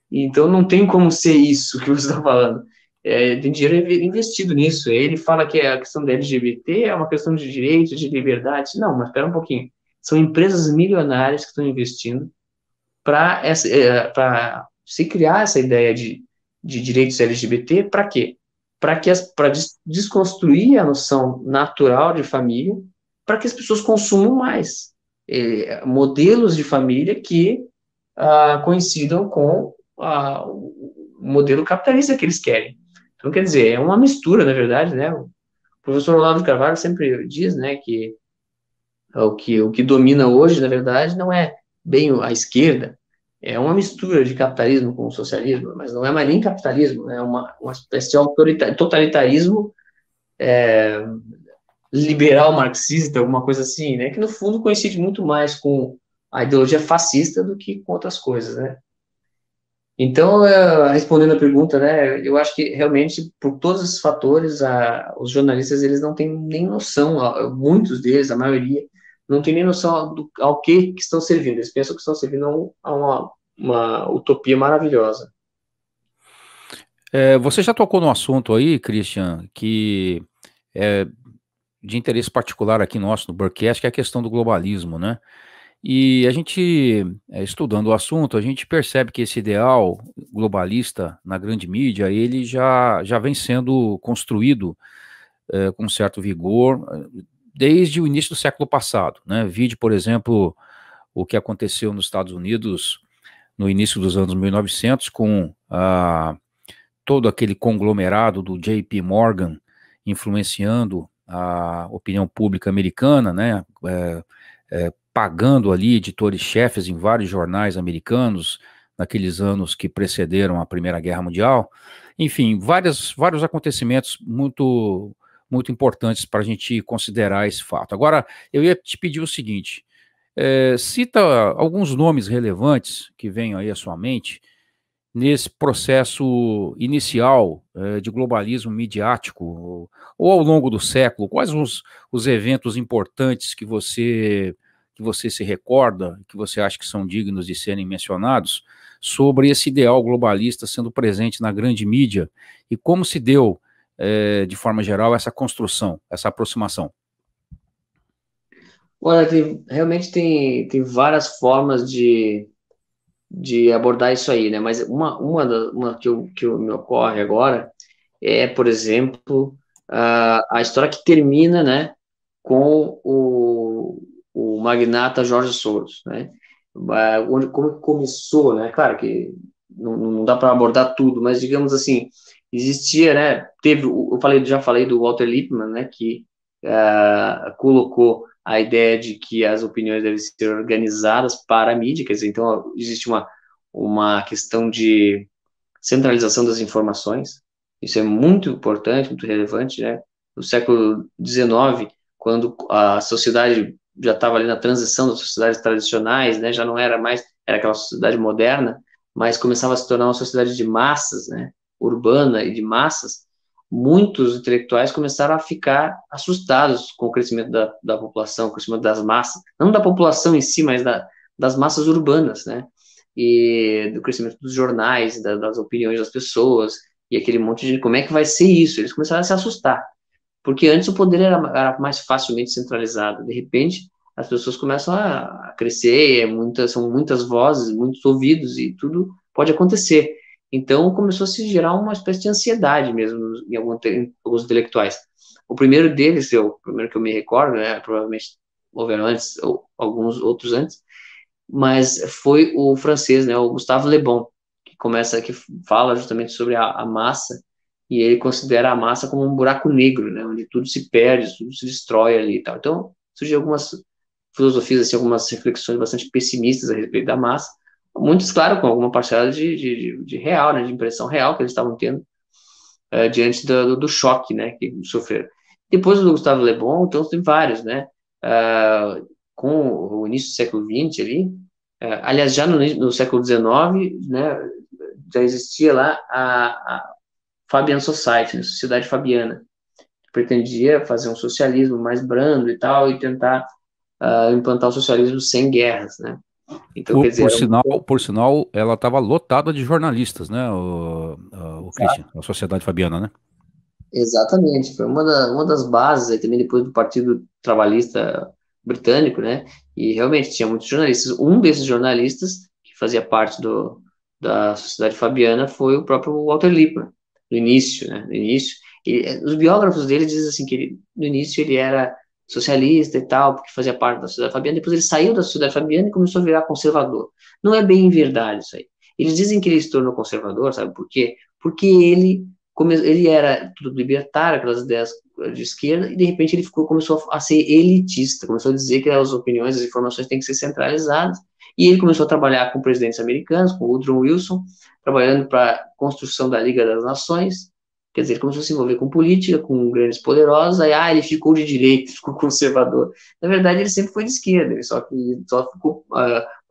Então, não tem como ser isso que você está falando. Tem dinheiro investido nisso. Ele fala que a questão da LGBT é uma questão de direitos, de liberdade. Não, mas espera um pouquinho. São empresas milionárias que estão investindo para se criar essa ideia de direitos LGBT, para quê? Para desconstruir a noção natural de família, para que as pessoas consumam mais modelos de família que coincidam com o modelo capitalista que eles querem. Então, quer dizer, é uma mistura, na verdade, né? O professor Olavo de Carvalho sempre diz, né, que o que domina hoje, na verdade, não é bem a esquerda, é uma mistura de capitalismo com socialismo, mas não é mais nem capitalismo, é uma espécie de totalitarismo liberal marxista, alguma coisa assim, né, que no fundo coincide muito mais com a ideologia fascista do que com outras coisas, né. Então, respondendo a pergunta, né, eu acho que realmente, por todos esses fatores, os jornalistas, eles não têm nem noção, muitos deles, a maioria, não tem nem noção ao que estão servindo. Eles pensam que estão servindo a uma utopia maravilhosa. Você já tocou no assunto aí, Christian, que é de interesse particular aqui nosso no Burkcast, que é a questão do globalismo, né? E a gente, estudando o assunto, a gente percebe que esse ideal globalista na grande mídia, ele já vem sendo construído com certo vigor desde o início do século passado, né? Vide, por exemplo, o que aconteceu nos Estados Unidos no início dos anos 1900 com todo aquele conglomerado do J.P. Morgan influenciando a opinião pública americana, né? Pagando ali editores-chefes em vários jornais americanos naqueles anos que precederam a Primeira Guerra Mundial. Enfim, vários acontecimentos muito, muito importantes para a gente considerar esse fato. Agora, eu ia te pedir o seguinte, cita alguns nomes relevantes que venham aí à sua mente nesse processo inicial de globalismo midiático, ou ao longo do século, quais os eventos importantes que você que você se recorda, que você acha que são dignos de serem mencionados, sobre esse ideal globalista sendo presente na grande mídia e como se deu, de forma geral, essa construção, essa aproximação? Olha, realmente tem várias formas de abordar isso aí, né? Mas uma que me ocorre agora é, por exemplo, a história que termina, né, com o magnata Jorge Soros, né? Como que começou, né? Claro que não dá para abordar tudo, mas digamos assim, existia, né? Já falei do Walter Lippmann, né? Que colocou a ideia de que as opiniões devem ser organizadas para a mídia, quer dizer, então existe uma questão de centralização das informações. Isso é muito importante, muito relevante, né? No século XIX, quando a sociedade já estava ali na transição das sociedades tradicionais, né? Já não era mais, era aquela sociedade moderna, mas começava a se tornar uma sociedade de massas, né? Urbana e de massas. Muitos intelectuais começaram a ficar assustados com o crescimento da população, o crescimento das massas, não da população em si, mas das massas urbanas, né? E do crescimento dos jornais, das opiniões das pessoas, e aquele monte de como é que vai ser isso? Eles começaram a se assustar, porque antes o poder era mais facilmente centralizado. De repente, as pessoas começam a crescer, são muitas vozes, muitos ouvidos, e tudo pode acontecer. Então, começou a se gerar uma espécie de ansiedade mesmo em alguns intelectuais. O primeiro deles, o primeiro que eu me recordo, né, provavelmente houveram antes, ou alguns outros antes, mas foi o francês, né, o Gustave Le Bon, que fala justamente sobre a massa, e ele considera a massa como um buraco negro, né, onde tudo se perde, tudo se destrói ali e tal. Então, surgiram algumas filosofias, assim, algumas reflexões bastante pessimistas a respeito da massa, muitos, claro, com alguma parcela de real, né, de impressão real que eles estavam tendo diante do choque, né, que sofreram. Depois do Gustave Le Bon, então, tem vários, né, com o início do século XX ali, aliás, já no século XIX, né, já existia lá a Fabian Society, a Sociedade Fabiana, que pretendia fazer um socialismo mais brando e tal, e tentar implantar o socialismo sem guerras, né? Então, quer dizer, Por sinal, ela estava lotada de jornalistas, né, o Christian, a Sociedade Fabiana, né? exatamente, foi uma das bases aí também depois do Partido Trabalhista Britânico, né? E realmente tinha muitos jornalistas. Um desses jornalistas que fazia parte da Sociedade Fabiana foi o próprio Walter Lippmann, no início, né? No início, os biógrafos dele dizem assim que no início ele era socialista e tal, porque fazia parte da Sociedade Fabiana. Depois ele saiu da Sociedade Fabiana e começou a virar conservador. Não é bem verdade isso aí. Eles dizem que ele se tornou conservador, sabe por quê? Porque ele era tudo libertário, aquelas ideias de esquerda, e de repente começou a ser elitista, começou a dizer que as opiniões, as informações têm que ser centralizadas, e ele começou a trabalhar com presidentes americanos, com Woodrow Wilson, trabalhando para a construção da Liga das Nações, quer dizer, ele começou a se envolver com política, com grandes poderosos, aí ele ficou de direita, ficou conservador. Na verdade, ele sempre foi de esquerda, ele só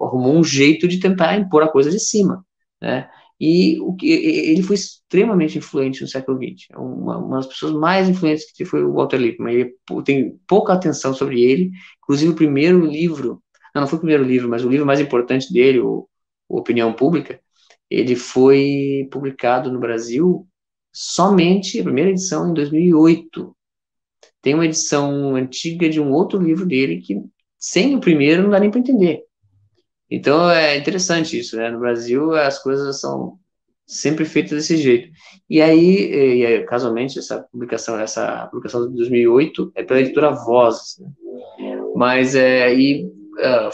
arrumou um jeito de tentar impor a coisa de cima, né? E ele foi extremamente influente no século XX. Uma das pessoas mais influentes que foi o Walter Lippmann. Ele tem pouca atenção sobre ele. Inclusive, o primeiro livro, não foi o primeiro livro, mas o livro mais importante dele, o Opinião Pública, ele foi publicado no Brasil somente, a primeira edição, em 2008. Tem uma edição antiga de um outro livro dele que, sem o primeiro, não dá nem para entender. Então, é interessante isso, né? No Brasil, as coisas são sempre feitas desse jeito. E aí, casualmente, essa publicação de 2008 é pela editora Vozes, né? Mas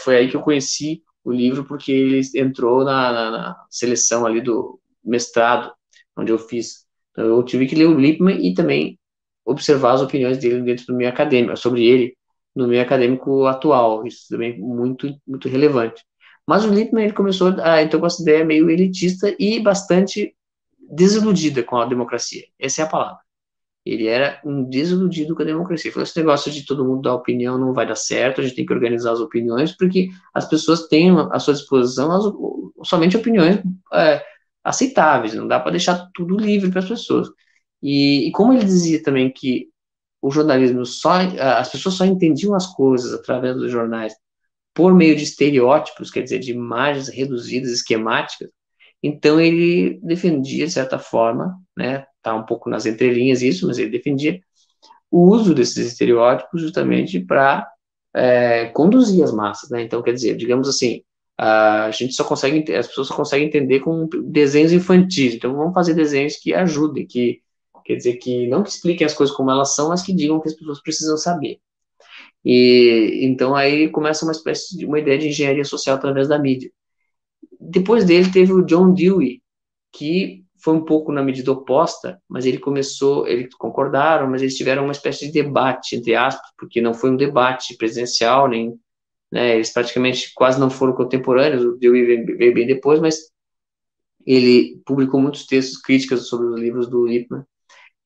foi aí que eu conheci o livro, porque ele entrou na seleção ali do mestrado, onde eu fiz. Então, eu tive que ler o Lippmann e também observar as opiniões dele dentro do meio acadêmico, sobre ele no meio acadêmico atual. Isso também é muito, muito relevante. Mas o Lippmann, ele começou então com essa ideia meio elitista e bastante desiludida com a democracia. Essa é a palavra. Ele era um desiludido com a democracia. Ele falou, esse negócio de todo mundo dar opinião não vai dar certo, a gente tem que organizar as opiniões, porque as pessoas têm à sua disposição somente opiniões aceitáveis, não dá para deixar tudo livre para as pessoas. E como ele dizia também que o jornalismo as pessoas só entendiam as coisas através dos jornais por meio de estereótipos, quer dizer, de imagens reduzidas, esquemáticas. Então, ele defendia, de certa forma, né, tá um pouco nas entrelinhas isso, mas ele defendia o uso desses estereótipos justamente para conduzir as massas, né? Então, quer dizer, digamos assim, a gente só consegue, as pessoas só conseguem entender com desenhos infantis. Então, vamos fazer desenhos que ajudem, que quer dizer que não que expliquem as coisas como elas são, mas que digam que as pessoas precisam saber. E então aí começa uma espécie de uma ideia de engenharia social através da mídia. Depois dele teve o John Dewey, que foi um pouco na medida oposta, mas ele começou, eles concordaram, mas eles tiveram uma espécie de debate, entre aspas, porque não foi um debate presidencial, nem, né, eles praticamente quase não foram contemporâneos, o Dewey veio bem depois, mas ele publicou muitos textos críticos sobre os livros do Lippmann,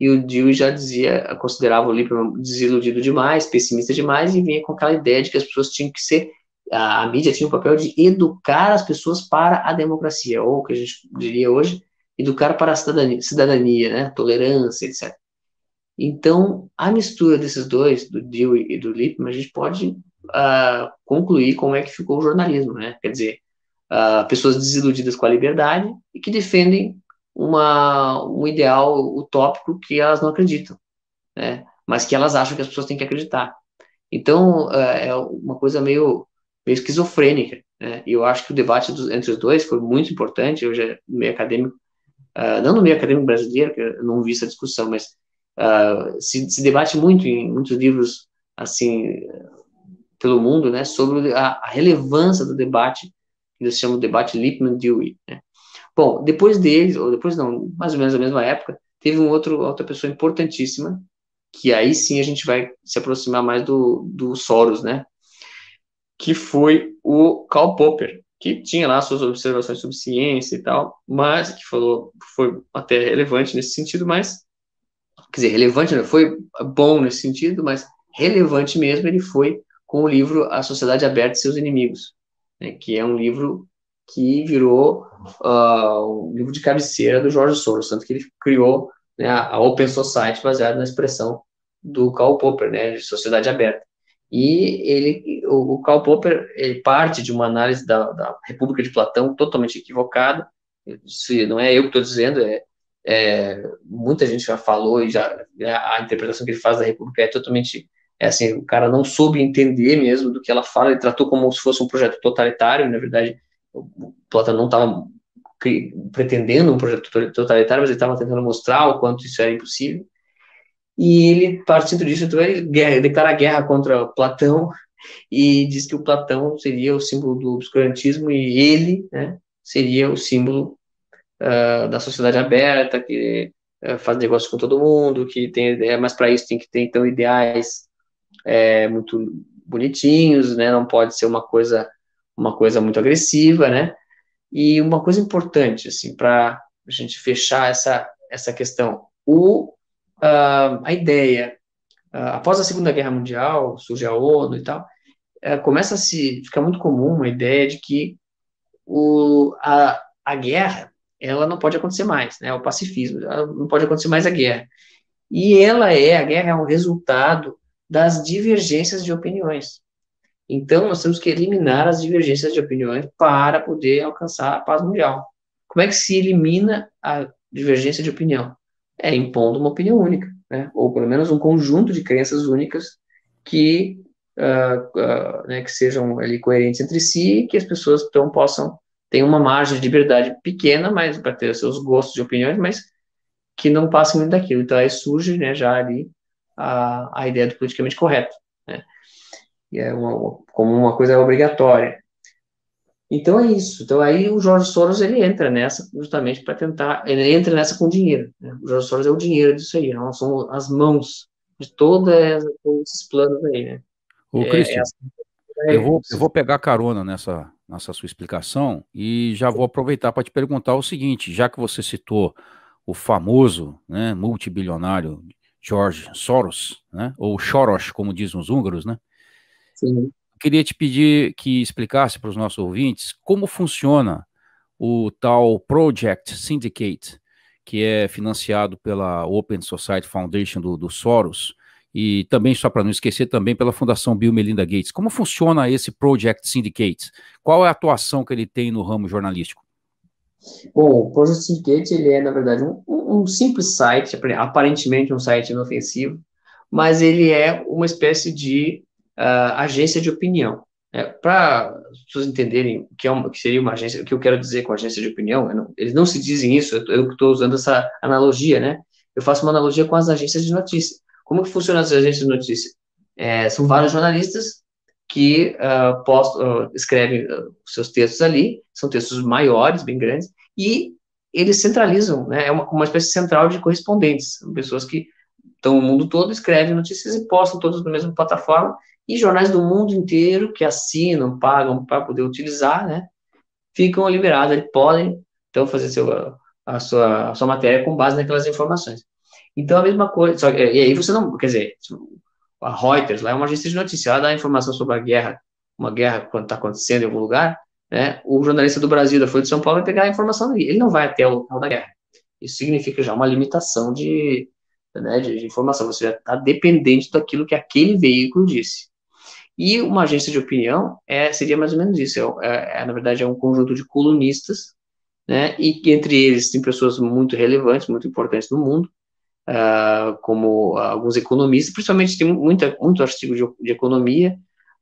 e o Dewey já dizia, considerava o Lippmann desiludido demais, pessimista demais, e vinha com aquela ideia de que as pessoas tinham que ser, a mídia tinha o papel de educar as pessoas para a democracia, ou o que a gente diria hoje, educar para a cidadania, né, tolerância, etc. Então, a mistura desses dois, do Dewey e do Lippmann, a gente pode concluir como é que ficou o jornalismo, né? Quer dizer, pessoas desiludidas com a liberdade e que defendem um ideal utópico que elas não acreditam, né? Mas que elas acham que as pessoas têm que acreditar. Então, é uma coisa meio esquizofrênica, né? E eu acho que o debate entre os dois foi muito importante. Hoje é meio acadêmico, não no meio acadêmico brasileiro, que eu não vi essa discussão, mas se debate muito em muitos livros, assim, pelo mundo, né, sobre a relevância do debate, que eles chamam de debate Lippmann-Dewey, né? Bom, depois deles, ou depois não, mais ou menos na mesma época, teve outra pessoa importantíssima, que aí sim a gente vai se aproximar mais do Soros, né? Que foi o Karl Popper, que tinha lá suas observações sobre ciência e tal, mas que foi até relevante nesse sentido, mas, quer dizer, relevante, não foi bom nesse sentido, mas relevante mesmo ele foi com o livro A Sociedade Aberta e Seus Inimigos, né, que é um livro que virou um livro de cabeceira do George Soros, tanto que ele criou, né, a Open Society baseada na expressão do Karl Popper, né, de sociedade aberta. E o Karl Popper, ele parte de uma análise da República de Platão totalmente equivocada. Isso não é eu que estou dizendo, muita gente já falou e a interpretação que ele faz da República é totalmente assim, o cara não soube entender mesmo do que ela fala, ele tratou como se fosse um projeto totalitário, e, na verdade, o Platão não estava pretendendo um projeto totalitário, mas ele estava tentando mostrar o quanto isso era impossível. E ele, partindo disso, então, ele declara guerra contra Platão e diz que o Platão seria o símbolo do obscurantismo e ele, né, seria o símbolo da sociedade aberta, que faz negócio com todo mundo, que tem ideia, mas para isso tem que ter, então, ideais muito bonitinhos, né, não pode ser uma coisa muito agressiva, né, e uma coisa importante, assim, para a gente fechar essa questão, a ideia, após a Segunda Guerra Mundial, surge a ONU e tal, começa a ficar muito comum uma ideia de que a guerra, ela não pode acontecer mais, né, o pacifismo, não pode acontecer mais a guerra. E a guerra é um resultado das divergências de opiniões. Então, nós temos que eliminar as divergências de opiniões para poder alcançar a paz mundial. Como é que se elimina a divergência de opinião? Impondo uma opinião única, né? Ou pelo menos um conjunto de crenças únicas que, né, que sejam ali coerentes entre si, que as pessoas então possam ter uma margem de liberdade pequena, mas para ter seus gostos de opiniões, mas que não passem muito daquilo. Então aí surge, né, já ali a ideia do politicamente correto, né? E como uma coisa obrigatória. Então é isso. Então aí o George Soros ele entra nessa justamente para tentar, ele entra nessa com dinheiro, né? O George Soros é o dinheiro disso aí, não são as mãos de todos esses planos aí, né? Ô, Christian, eu vou pegar carona nessa sua explicação e já vou aproveitar para te perguntar o seguinte, já que você citou o famoso, né, multibilionário George Soros, né, ou Soros, como dizem os húngaros, né? Sim. Queria te pedir que explicasse para os nossos ouvintes como funciona o tal Project Syndicate, que é financiado pela Open Society Foundation do Soros, e também, só para não esquecer, também pela Fundação Bill e Melinda Gates. Como funciona esse Project Syndicate? Qual é a atuação que ele tem no ramo jornalístico? Bom, o Project Syndicate, ele é, na verdade, um simples site, aparentemente um site inofensivo, mas ele é uma espécie de agência de opinião. Para as pessoas entenderem o que seria uma agência, o que eu quero dizer com agência de opinião, eles não se dizem isso, eu estou usando essa analogia, né? Eu faço uma analogia com as agências de notícia. Como que funcionam as agências de notícia? São vários jornalistas que escrevem os seus textos ali, são textos maiores, bem grandes, e eles centralizam, né? É uma espécie central de correspondentes, são pessoas que estão no mundo todo, escrevem notícias e postam todas na mesma plataforma, e jornais do mundo inteiro que assinam, pagam para poder utilizar, né? Ficam liberados, eles podem, então, fazer a sua matéria com base naquelas informações. Então, a mesma coisa, e aí você não, quer dizer, a Reuters, lá é uma agência de notícias, ela dá informação sobre a guerra, uma guerra quando está acontecendo em algum lugar, né? O jornalista do Brasil, da Folha de São Paulo, vai pegar a informação ali, ele não vai até o local da guerra. Isso significa já uma limitação né, de informação, você já está dependente daquilo que aquele veículo disse. E uma agência de opinião seria mais ou menos isso, na verdade é um conjunto de colunistas, né, e entre eles tem pessoas muito relevantes, muito importantes no mundo, como alguns economistas, principalmente tem muito artigo de economia,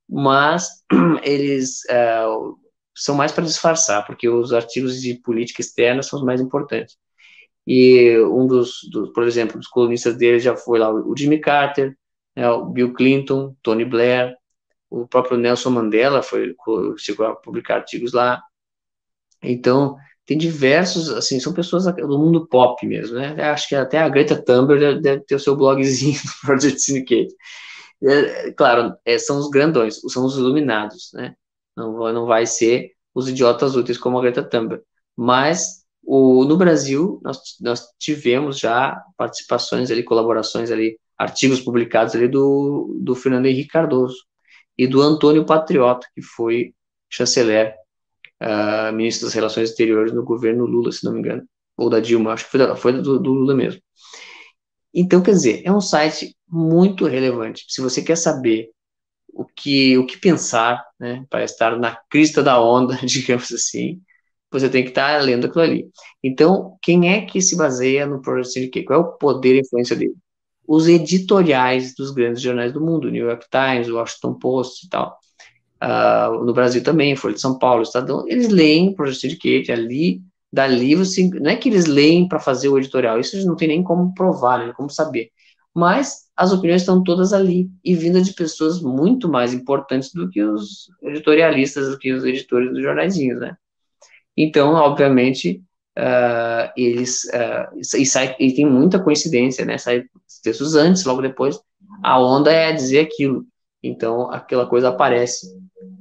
mas eles são mais para disfarçar, porque os artigos de política externa são os mais importantes. E por exemplo, dos colunistas dele já foi lá o Jimmy Carter, né, o Bill Clinton, Tony Blair, o próprio Nelson Mandela chegou a publicar artigos lá. Então, tem diversos, assim, são pessoas do mundo pop mesmo, né? Eu acho que até a Greta Thunberg deve ter o seu blogzinho no Project Syndicate. Claro, são os grandões, são os iluminados, né? Não vai ser os idiotas úteis como a Greta Thunberg. Mas no Brasil, nós tivemos já participações ali, colaborações ali, artigos publicados ali do Fernando Henrique Cardoso e do Antônio Patriota, que foi chanceler, ministro das Relações Exteriores no governo Lula, se não me engano, ou da Dilma, acho que foi do Lula mesmo. Então, quer dizer, é um site muito relevante. Se você quer saber o que pensar, né, para estar na crista da onda, digamos assim, você tem que estar lendo aquilo ali. Então, quem é que se baseia no Project Syndicate? Qual é o poder e a influência dele? Os editoriais dos grandes jornais do mundo, New York Times, Washington Post e tal. No Brasil também, Folha de São Paulo, Estadão, eles leem o Project Syndicate ali, dali você, não é que eles leem para fazer o editorial, isso não tem nem como provar, nem como saber, mas as opiniões estão todas ali, e vindas de pessoas muito mais importantes do que os editorialistas, do que os editores dos jornaizinhos, né? Então, obviamente, e tem muita coincidência, né? Sai textos antes, logo depois, a onda é dizer aquilo. Então, aquela coisa aparece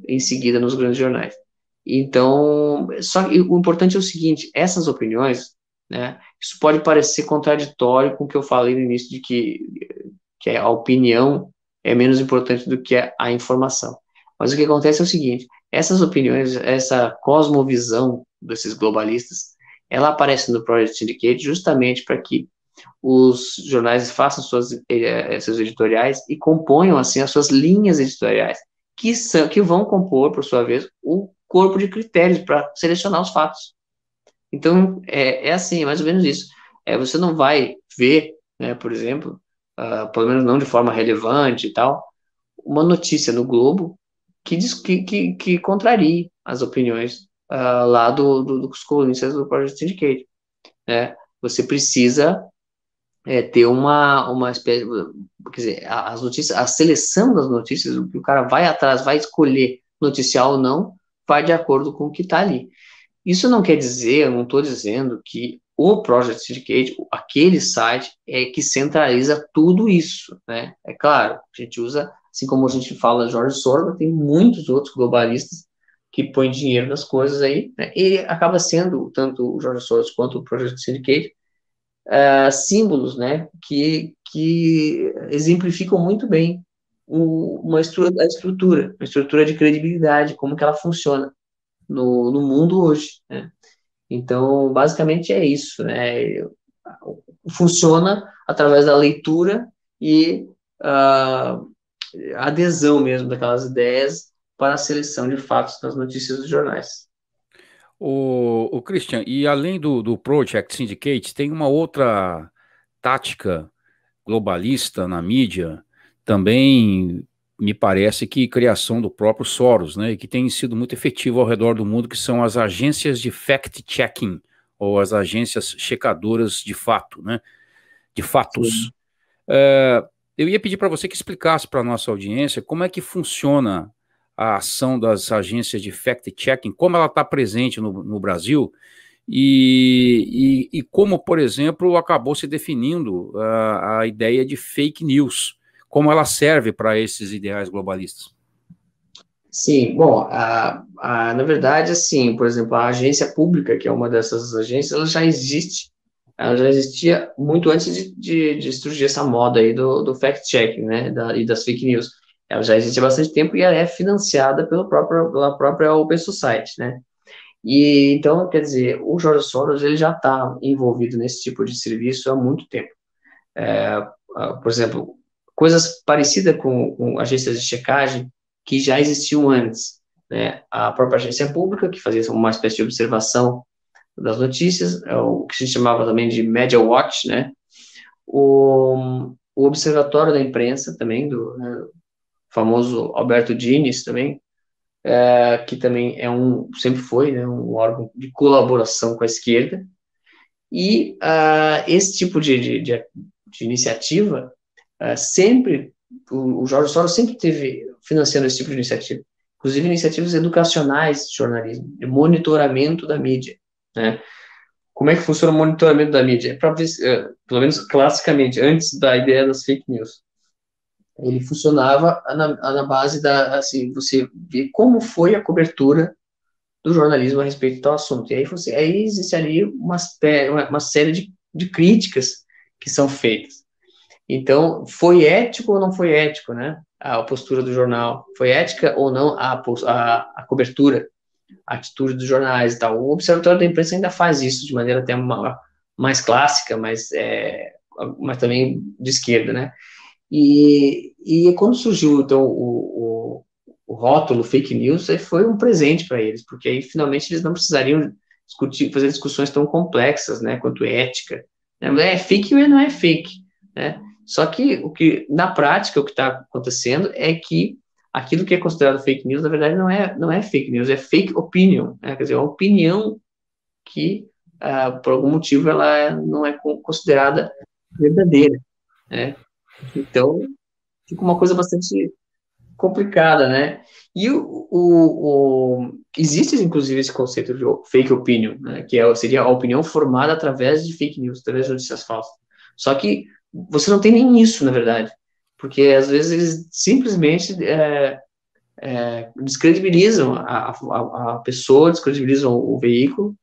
em seguida nos grandes jornais. Então, só que o importante é o seguinte, essas opiniões, né? Isso pode parecer contraditório com o que eu falei no início de que a opinião é menos importante do que a informação. Mas o que acontece é o seguinte, essas opiniões, essa cosmovisão desses globalistas, ela aparece no Project Syndicate justamente para que os jornais façam seus editoriais e componham, assim, as suas linhas editoriais, que vão compor, por sua vez, o corpo de critérios para selecionar os fatos. Então, assim, é mais ou menos isso. Você não vai ver, né, por exemplo, pelo menos não de forma relevante e tal, uma notícia no Globo que diz que contrarie as opiniões lá dos colunistas do Project Syndicate, né? Você precisa ter uma espécie, quer dizer, as notícias, a seleção das notícias, o que o cara vai atrás, vai escolher noticiar ou não, vai de acordo com o que está ali. Isso não quer dizer, eu não estou dizendo que o Project Syndicate, aquele site, é que centraliza tudo isso, né? É claro, a gente usa, assim como a gente fala Jorge Soros, tem muitos outros globalistas que põem dinheiro nas coisas aí, né? E acaba sendo, tanto o Jorge Soros quanto o Project Syndicate, símbolos, né? Que exemplificam muito bem uma estrutura de credibilidade, como que ela funciona no mundo hoje, né? Então, basicamente é isso, né? Funciona através da leitura e adesão mesmo daquelas ideias para a seleção de fatos das notícias dos jornais. O Christian, e além do Project Syndicate, tem uma outra tática globalista na mídia, também me parece que criação do próprio Soros, né, e que tem sido muito efetivo ao redor do mundo, que são as agências de fact-checking, ou as agências checadoras de fato, né, de fatos. Eu ia pedir para você que explicasse para a nossa audiência como é que funciona a ação das agências de fact-checking, como ela está presente no Brasil, e como, por exemplo, acabou se definindo a ideia de fake news, como ela serve para esses ideais globalistas. Sim, bom, na verdade, assim, por exemplo, a agência pública, que é uma dessas agências, ela já existia muito antes de surgir essa moda aí do fact-checking, né, e das fake news. Ela já existe há bastante tempo e ela é financiada pela própria Open Society, né? E então, quer dizer, o George Soros ele já está envolvido nesse tipo de serviço há muito tempo. Por exemplo, coisas parecidas com agências de checagem que já existiam antes, né? A própria agência pública, que fazia uma espécie de observação das notícias, o que se chamava também de Media Watch, né? O Observatório da Imprensa também, do famoso Alberto Dines também, que também sempre foi, né, um órgão de colaboração com a esquerda, e esse tipo de iniciativa, sempre, o Jorge Soros sempre teve financiando esse tipo de iniciativa, inclusive iniciativas educacionais de jornalismo, de monitoramento da mídia, né? Como é que funciona o monitoramento da mídia? É para ver, pelo menos classicamente, antes da ideia das fake news, ele funcionava na base assim, você vê como foi a cobertura do jornalismo a respeito do tal assunto. E aí existe ali uma série de críticas que são feitas. Então, foi ético ou não foi ético, né? A postura do jornal. Foi ética ou não a cobertura, a atitude dos jornais e tal. O Observatório da Imprensa ainda faz isso de maneira até mais clássica, mas também de esquerda, né? E quando surgiu, então, o rótulo fake news, foi um presente para eles, porque aí finalmente eles não precisariam fazer discussões tão complexas, né, quanto ética. É fake ou não é fake, né? Só que na prática, o que está acontecendo é que aquilo que é considerado fake news, na verdade, não é fake news, é fake opinion, né? Quer dizer, é uma opinião que, por algum motivo, ela não é considerada verdadeira, né? Então, fica uma coisa bastante complicada, né? E existe, inclusive, esse conceito de fake opinion, né? Que seria a opinião formada através de fake news, através de notícias falsas. Só que você não tem nem isso, na verdade, porque às vezes eles simplesmente descredibilizam a pessoa, descredibilizam o veículo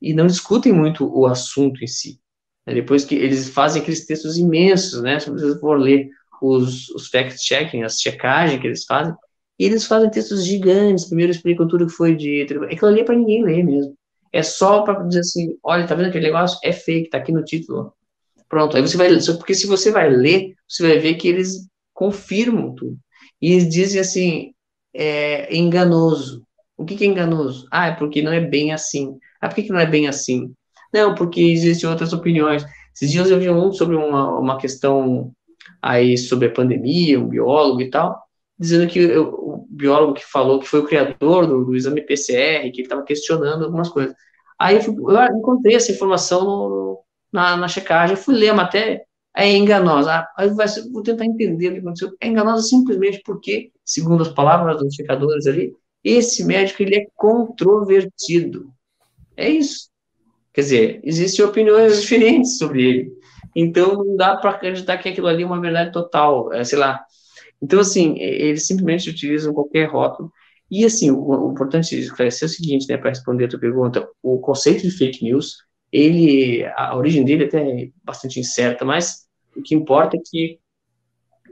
e não discutem muito o assunto em si. Depois que eles fazem aqueles textos imensos, né? Se vocês for ler os fact-checking, as checagens que eles fazem, e eles fazem textos gigantes, primeiro explicam tudo que foi dito, aquilo ali é para ninguém ler mesmo. É só para dizer assim, olha, tá vendo aquele negócio? É fake, tá aqui no título. Pronto, aí você vai ler, porque se você vai ler, você vai ver que eles confirmam tudo. E eles dizem assim, enganoso. O que é enganoso? Ah, é porque não é bem assim. Ah, por que não é bem assim? Não, porque existem outras opiniões. Esses dias eu vi sobre uma questão aí sobre a pandemia, um biólogo e tal, dizendo que o biólogo que falou que foi o criador do exame PCR, que ele estava questionando algumas coisas. Aí eu encontrei essa informação na checagem, eu fui ler a matéria, é enganosa. Aí vou tentar entender o que aconteceu. É enganosa simplesmente porque, segundo as palavras dos checadores ali, esse médico ele é controvertido. É isso. Quer dizer, existem opiniões diferentes sobre ele. Então, não dá para acreditar que aquilo ali é uma verdade total, sei lá. Então, assim, eles simplesmente utilizam qualquer rótulo. E, assim, o importante esclarecer é o seguinte, né, para responder a tua pergunta, o conceito de fake news, a origem dele até é bastante incerta, mas o que importa é que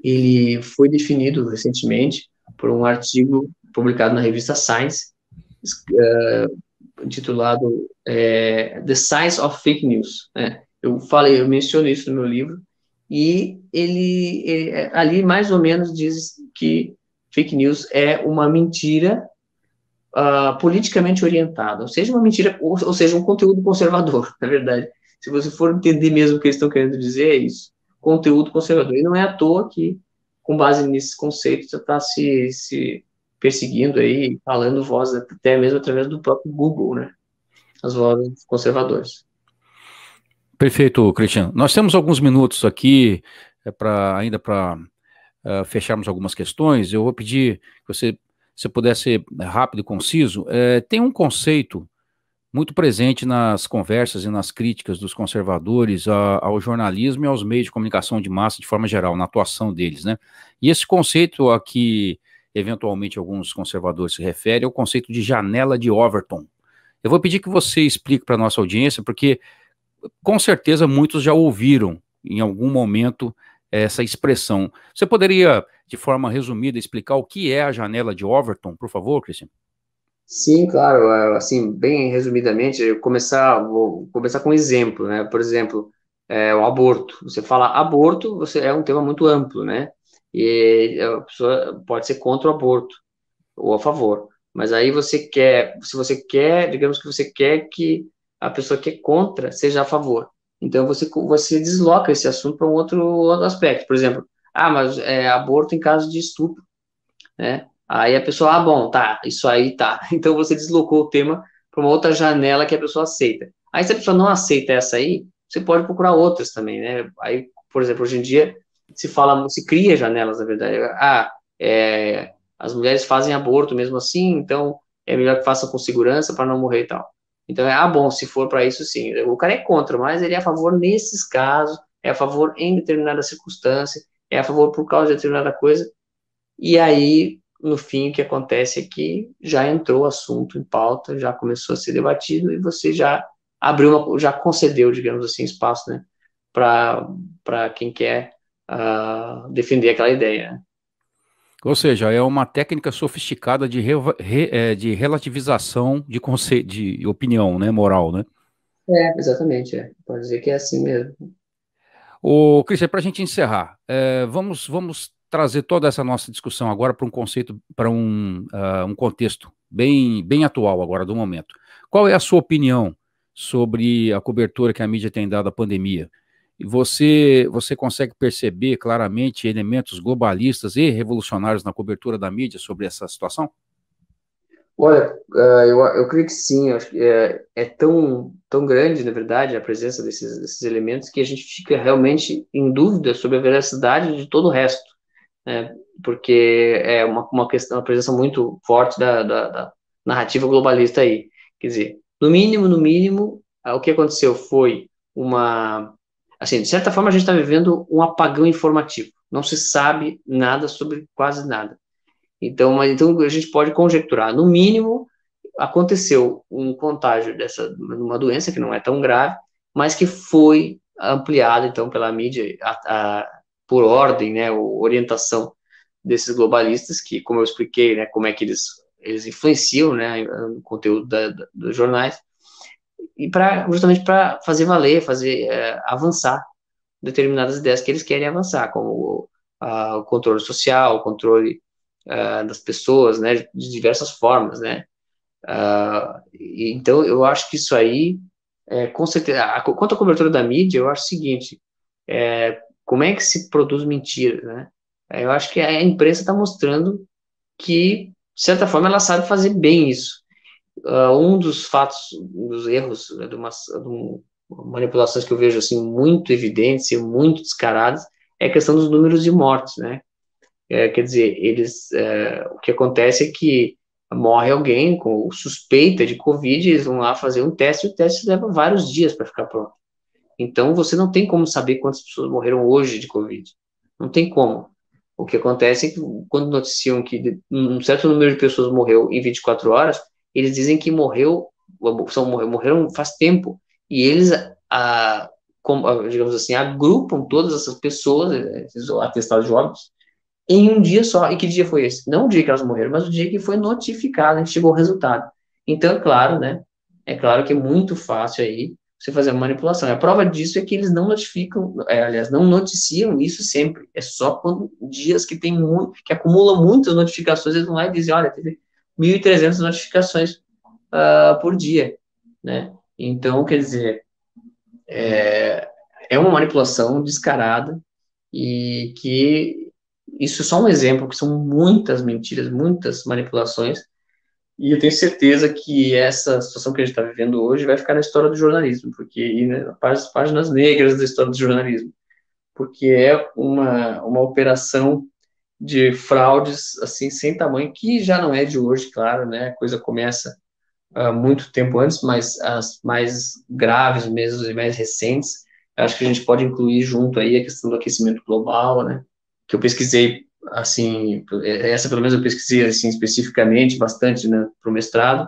ele foi definido recentemente por um artigo publicado na revista Science, intitulado The Science of Fake News, né? Eu menciono isso no meu livro, e ele ali mais ou menos diz que fake news é uma mentira politicamente orientada, ou seja, uma mentira, ou seja, um conteúdo conservador, na verdade. Se você for entender mesmo o que eles estão querendo dizer, é isso, conteúdo conservador. E não é à toa que, com base nesse conceito, já está se perseguindo aí, falando voz, até mesmo através do próprio Google, né? As vozes conservadoras. Perfeito, Cristiano. Nós temos alguns minutos aqui ainda para fecharmos algumas questões. Eu vou pedir que você pudesse ser rápido e conciso. Tem um conceito muito presente nas conversas e nas críticas dos conservadores ao jornalismo e aos meios de comunicação de massa de forma geral, na atuação deles, né? E esse conceito a que, eventualmente, alguns conservadores se referem é o conceito de janela de Overton. Eu vou pedir que você explique para a nossa audiência, porque, com certeza, muitos já ouviram, em algum momento, essa expressão. Você poderia, de forma resumida, explicar o que é a janela de Overton, por favor, Cristiano? Sim, claro. Assim, bem resumidamente, vou começar com um exemplo, né? Por exemplo, o aborto. Você fala aborto, você é um tema muito amplo, né? E a pessoa pode ser contra o aborto ou a favor. Mas aí se você quer, digamos que você quer que a pessoa que é contra seja a favor. Então você desloca esse assunto para um outro aspecto. Por exemplo, mas aborto em caso de estupro, né? Aí a pessoa, bom, tá, isso aí tá. Então você deslocou o tema para uma outra janela que a pessoa aceita. Aí se a pessoa não aceita essa aí, você pode procurar outras também, né? Aí, por exemplo, hoje em dia se cria janelas, na verdade. As mulheres fazem aborto mesmo assim, então é melhor que façam com segurança para não morrer e tal. Então, bom, se for para isso, sim. O cara é contra, mas ele é a favor nesses casos, é a favor em determinada circunstância, é a favor por causa de determinada coisa. E aí, no fim, o que acontece é que já entrou o assunto em pauta, já começou a ser debatido e você já já concedeu, digamos assim, espaço, né, para quem quer defender aquela ideia, né? Ou seja, é uma técnica sofisticada de relativização de conceito, de opinião, né, moral, né? Exatamente. Pode dizer que é assim mesmo. Ô, Cristian, para a gente encerrar, vamos trazer toda essa nossa discussão agora para um conceito, para um contexto bem atual agora do momento. Qual é a sua opinião sobre a cobertura que a mídia tem dado à pandemia? E você consegue perceber claramente elementos globalistas e revolucionários na cobertura da mídia sobre essa situação? Olha, eu creio que sim. Eu acho que é tão grande, na verdade, a presença desses elementos que a gente fica realmente em dúvida sobre a veracidade de todo o resto, né? Porque é uma questão, uma presença muito forte da narrativa globalista aí. Quer dizer, no mínimo, o que aconteceu foi assim, de certa forma a gente está vivendo um apagão informativo. Não se sabe nada sobre quase nada. Então a gente pode conjecturar, no mínimo, aconteceu um contágio numa doença que não é tão grave, mas que foi ampliada, então, pela mídia, por ordem, né, ou orientação desses globalistas, que, como eu expliquei, né, como é que eles influenciam, né, o conteúdo dos jornais, e justamente para fazer valer, avançar determinadas ideias que eles querem avançar, como o controle social, o controle das pessoas, né, de diversas formas, né. Então, eu acho que isso aí, com certeza, quanto à cobertura da mídia, eu acho o seguinte, como é que se produz mentira, né? Eu acho que a imprensa está mostrando que, de certa forma, ela sabe fazer bem isso. Um dos fatos, dos erros, né, de manipulações que eu vejo assim muito evidentes e muito descaradas, é a questão dos números de mortes, né? Quer dizer, o que acontece é que morre alguém com suspeita de Covid, eles vão lá fazer um teste, e o teste leva vários dias para ficar pronto. Então, você não tem como saber quantas pessoas morreram hoje de Covid. Não tem como. O que acontece é que, quando noticiam que um certo número de pessoas morreu em 24 horas, eles dizem que morreram faz tempo. E eles, digamos assim, agrupam todas essas pessoas, esses atestados de óbitos, em um dia só. E que dia foi esse? Não o dia que elas morreram, mas o dia que foi notificado, a gente chegou ao resultado. Então, é claro, né? É claro que é muito fácil aí você fazer uma manipulação. A prova disso é que eles não notificam, aliás, não noticiam isso sempre. É só quando dias que tem que acumulam muitas notificações, eles vão lá e dizem, olha, teve 1.300 notificações por dia, né? Então, quer dizer, é uma manipulação descarada e que isso é só um exemplo, que são muitas mentiras, muitas manipulações, e eu tenho certeza que essa situação que a gente está vivendo hoje vai ficar na história do jornalismo, porque nas páginas negras da história do jornalismo, porque é uma operação de fraudes assim sem tamanho, que já não é de hoje, claro, né? A coisa começa há muito tempo antes, mas as mais graves mesmo e mais recentes, acho que a gente pode incluir junto aí a questão do aquecimento global, né? Que eu pesquisei, assim, essa pelo menos eu pesquisei, assim, especificamente, bastante, né, para o mestrado,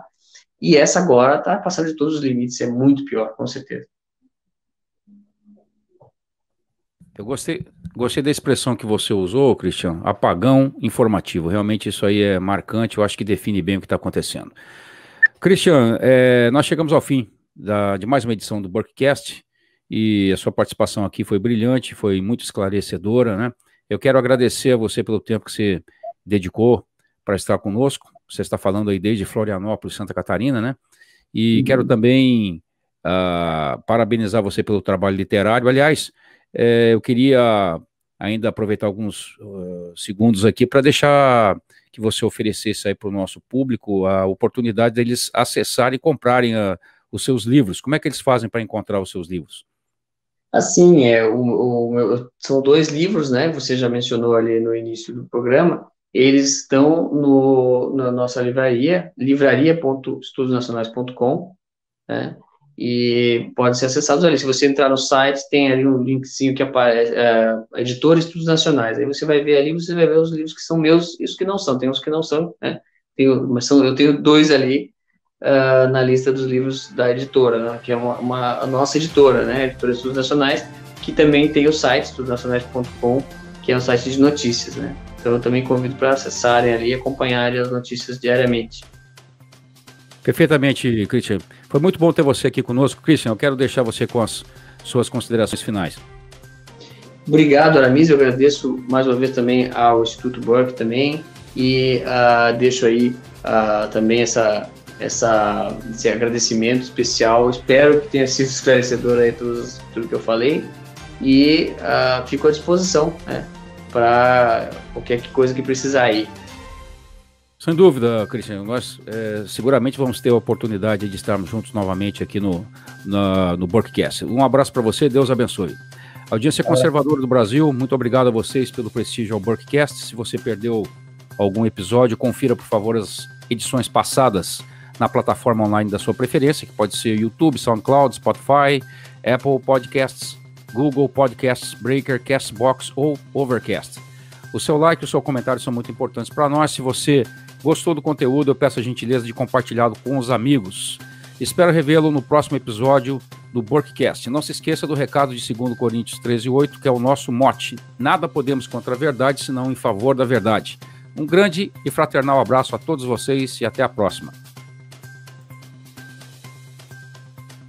e essa agora está passando de todos os limites, é muito pior, com certeza. Eu gostei da expressão que você usou, Cristian, apagão informativo. Realmente isso aí é marcante, eu acho que define bem o que está acontecendo. Cristian, nós chegamos ao fim de mais uma edição do Burkcast e a sua participação aqui foi brilhante, foi muito esclarecedora, né? Eu quero agradecer a você pelo tempo que você dedicou para estar conosco. Você está falando aí desde Florianópolis, Santa Catarina, né? E quero também parabenizar você pelo trabalho literário. Aliás, eu queria ainda aproveitar alguns segundos aqui para deixar que você oferecesse aí para o nosso público a oportunidade deles acessarem e comprarem os seus livros. Como é que eles fazem para encontrar os seus livros? Assim, são 2 livros, né? Você já mencionou ali no início do programa. Eles estão na nossa livraria, livraria.estudosnacionais.com, né? E podem ser acessados ali. Se você entrar no site, tem ali um linkzinho que aparece, Editora Estudos Nacionais. Aí você vai ver ali, você vai ver os livros que são meus e os que não são. Tem uns que não são, né? Eu tenho 2 ali na lista dos livros da editora, né? Que é a nossa editora, né? Editora Estudos Nacionais, que também tem o site estudosnacionais.com, que é um site de notícias, né? Então eu também convido para acessarem ali e acompanharem as notícias diariamente. Perfeitamente, Cristian. Foi muito bom ter você aqui conosco. Cristian, eu quero deixar você com as suas considerações finais. Obrigado, Aramis. Eu agradeço mais uma vez também ao Instituto Burke também e deixo aí também esse agradecimento especial. Espero que tenha sido esclarecedor aí tudo que eu falei e fico à disposição, né, para qualquer coisa que precisar aí. Sem dúvida, Cristian, nós seguramente vamos ter a oportunidade de estarmos juntos novamente aqui no Burkcast. Um abraço para você, Deus abençoe. Audiência Conservadora do Brasil, muito obrigado a vocês pelo prestígio ao Burkcast. Se você perdeu algum episódio, confira, por favor, as edições passadas na plataforma online da sua preferência, que pode ser YouTube, SoundCloud, Spotify, Apple Podcasts, Google Podcasts, Breaker, Castbox ou Overcast. O seu like e o seu comentário são muito importantes para nós. Se você gostou do conteúdo, eu peço a gentileza de compartilhá-lo com os amigos. Espero revê-lo no próximo episódio do Burkcast. Não se esqueça do recado de 2 Coríntios 13:8, que é o nosso mote. Nada podemos contra a verdade, senão em favor da verdade. Um grande e fraternal abraço a todos vocês e até a próxima.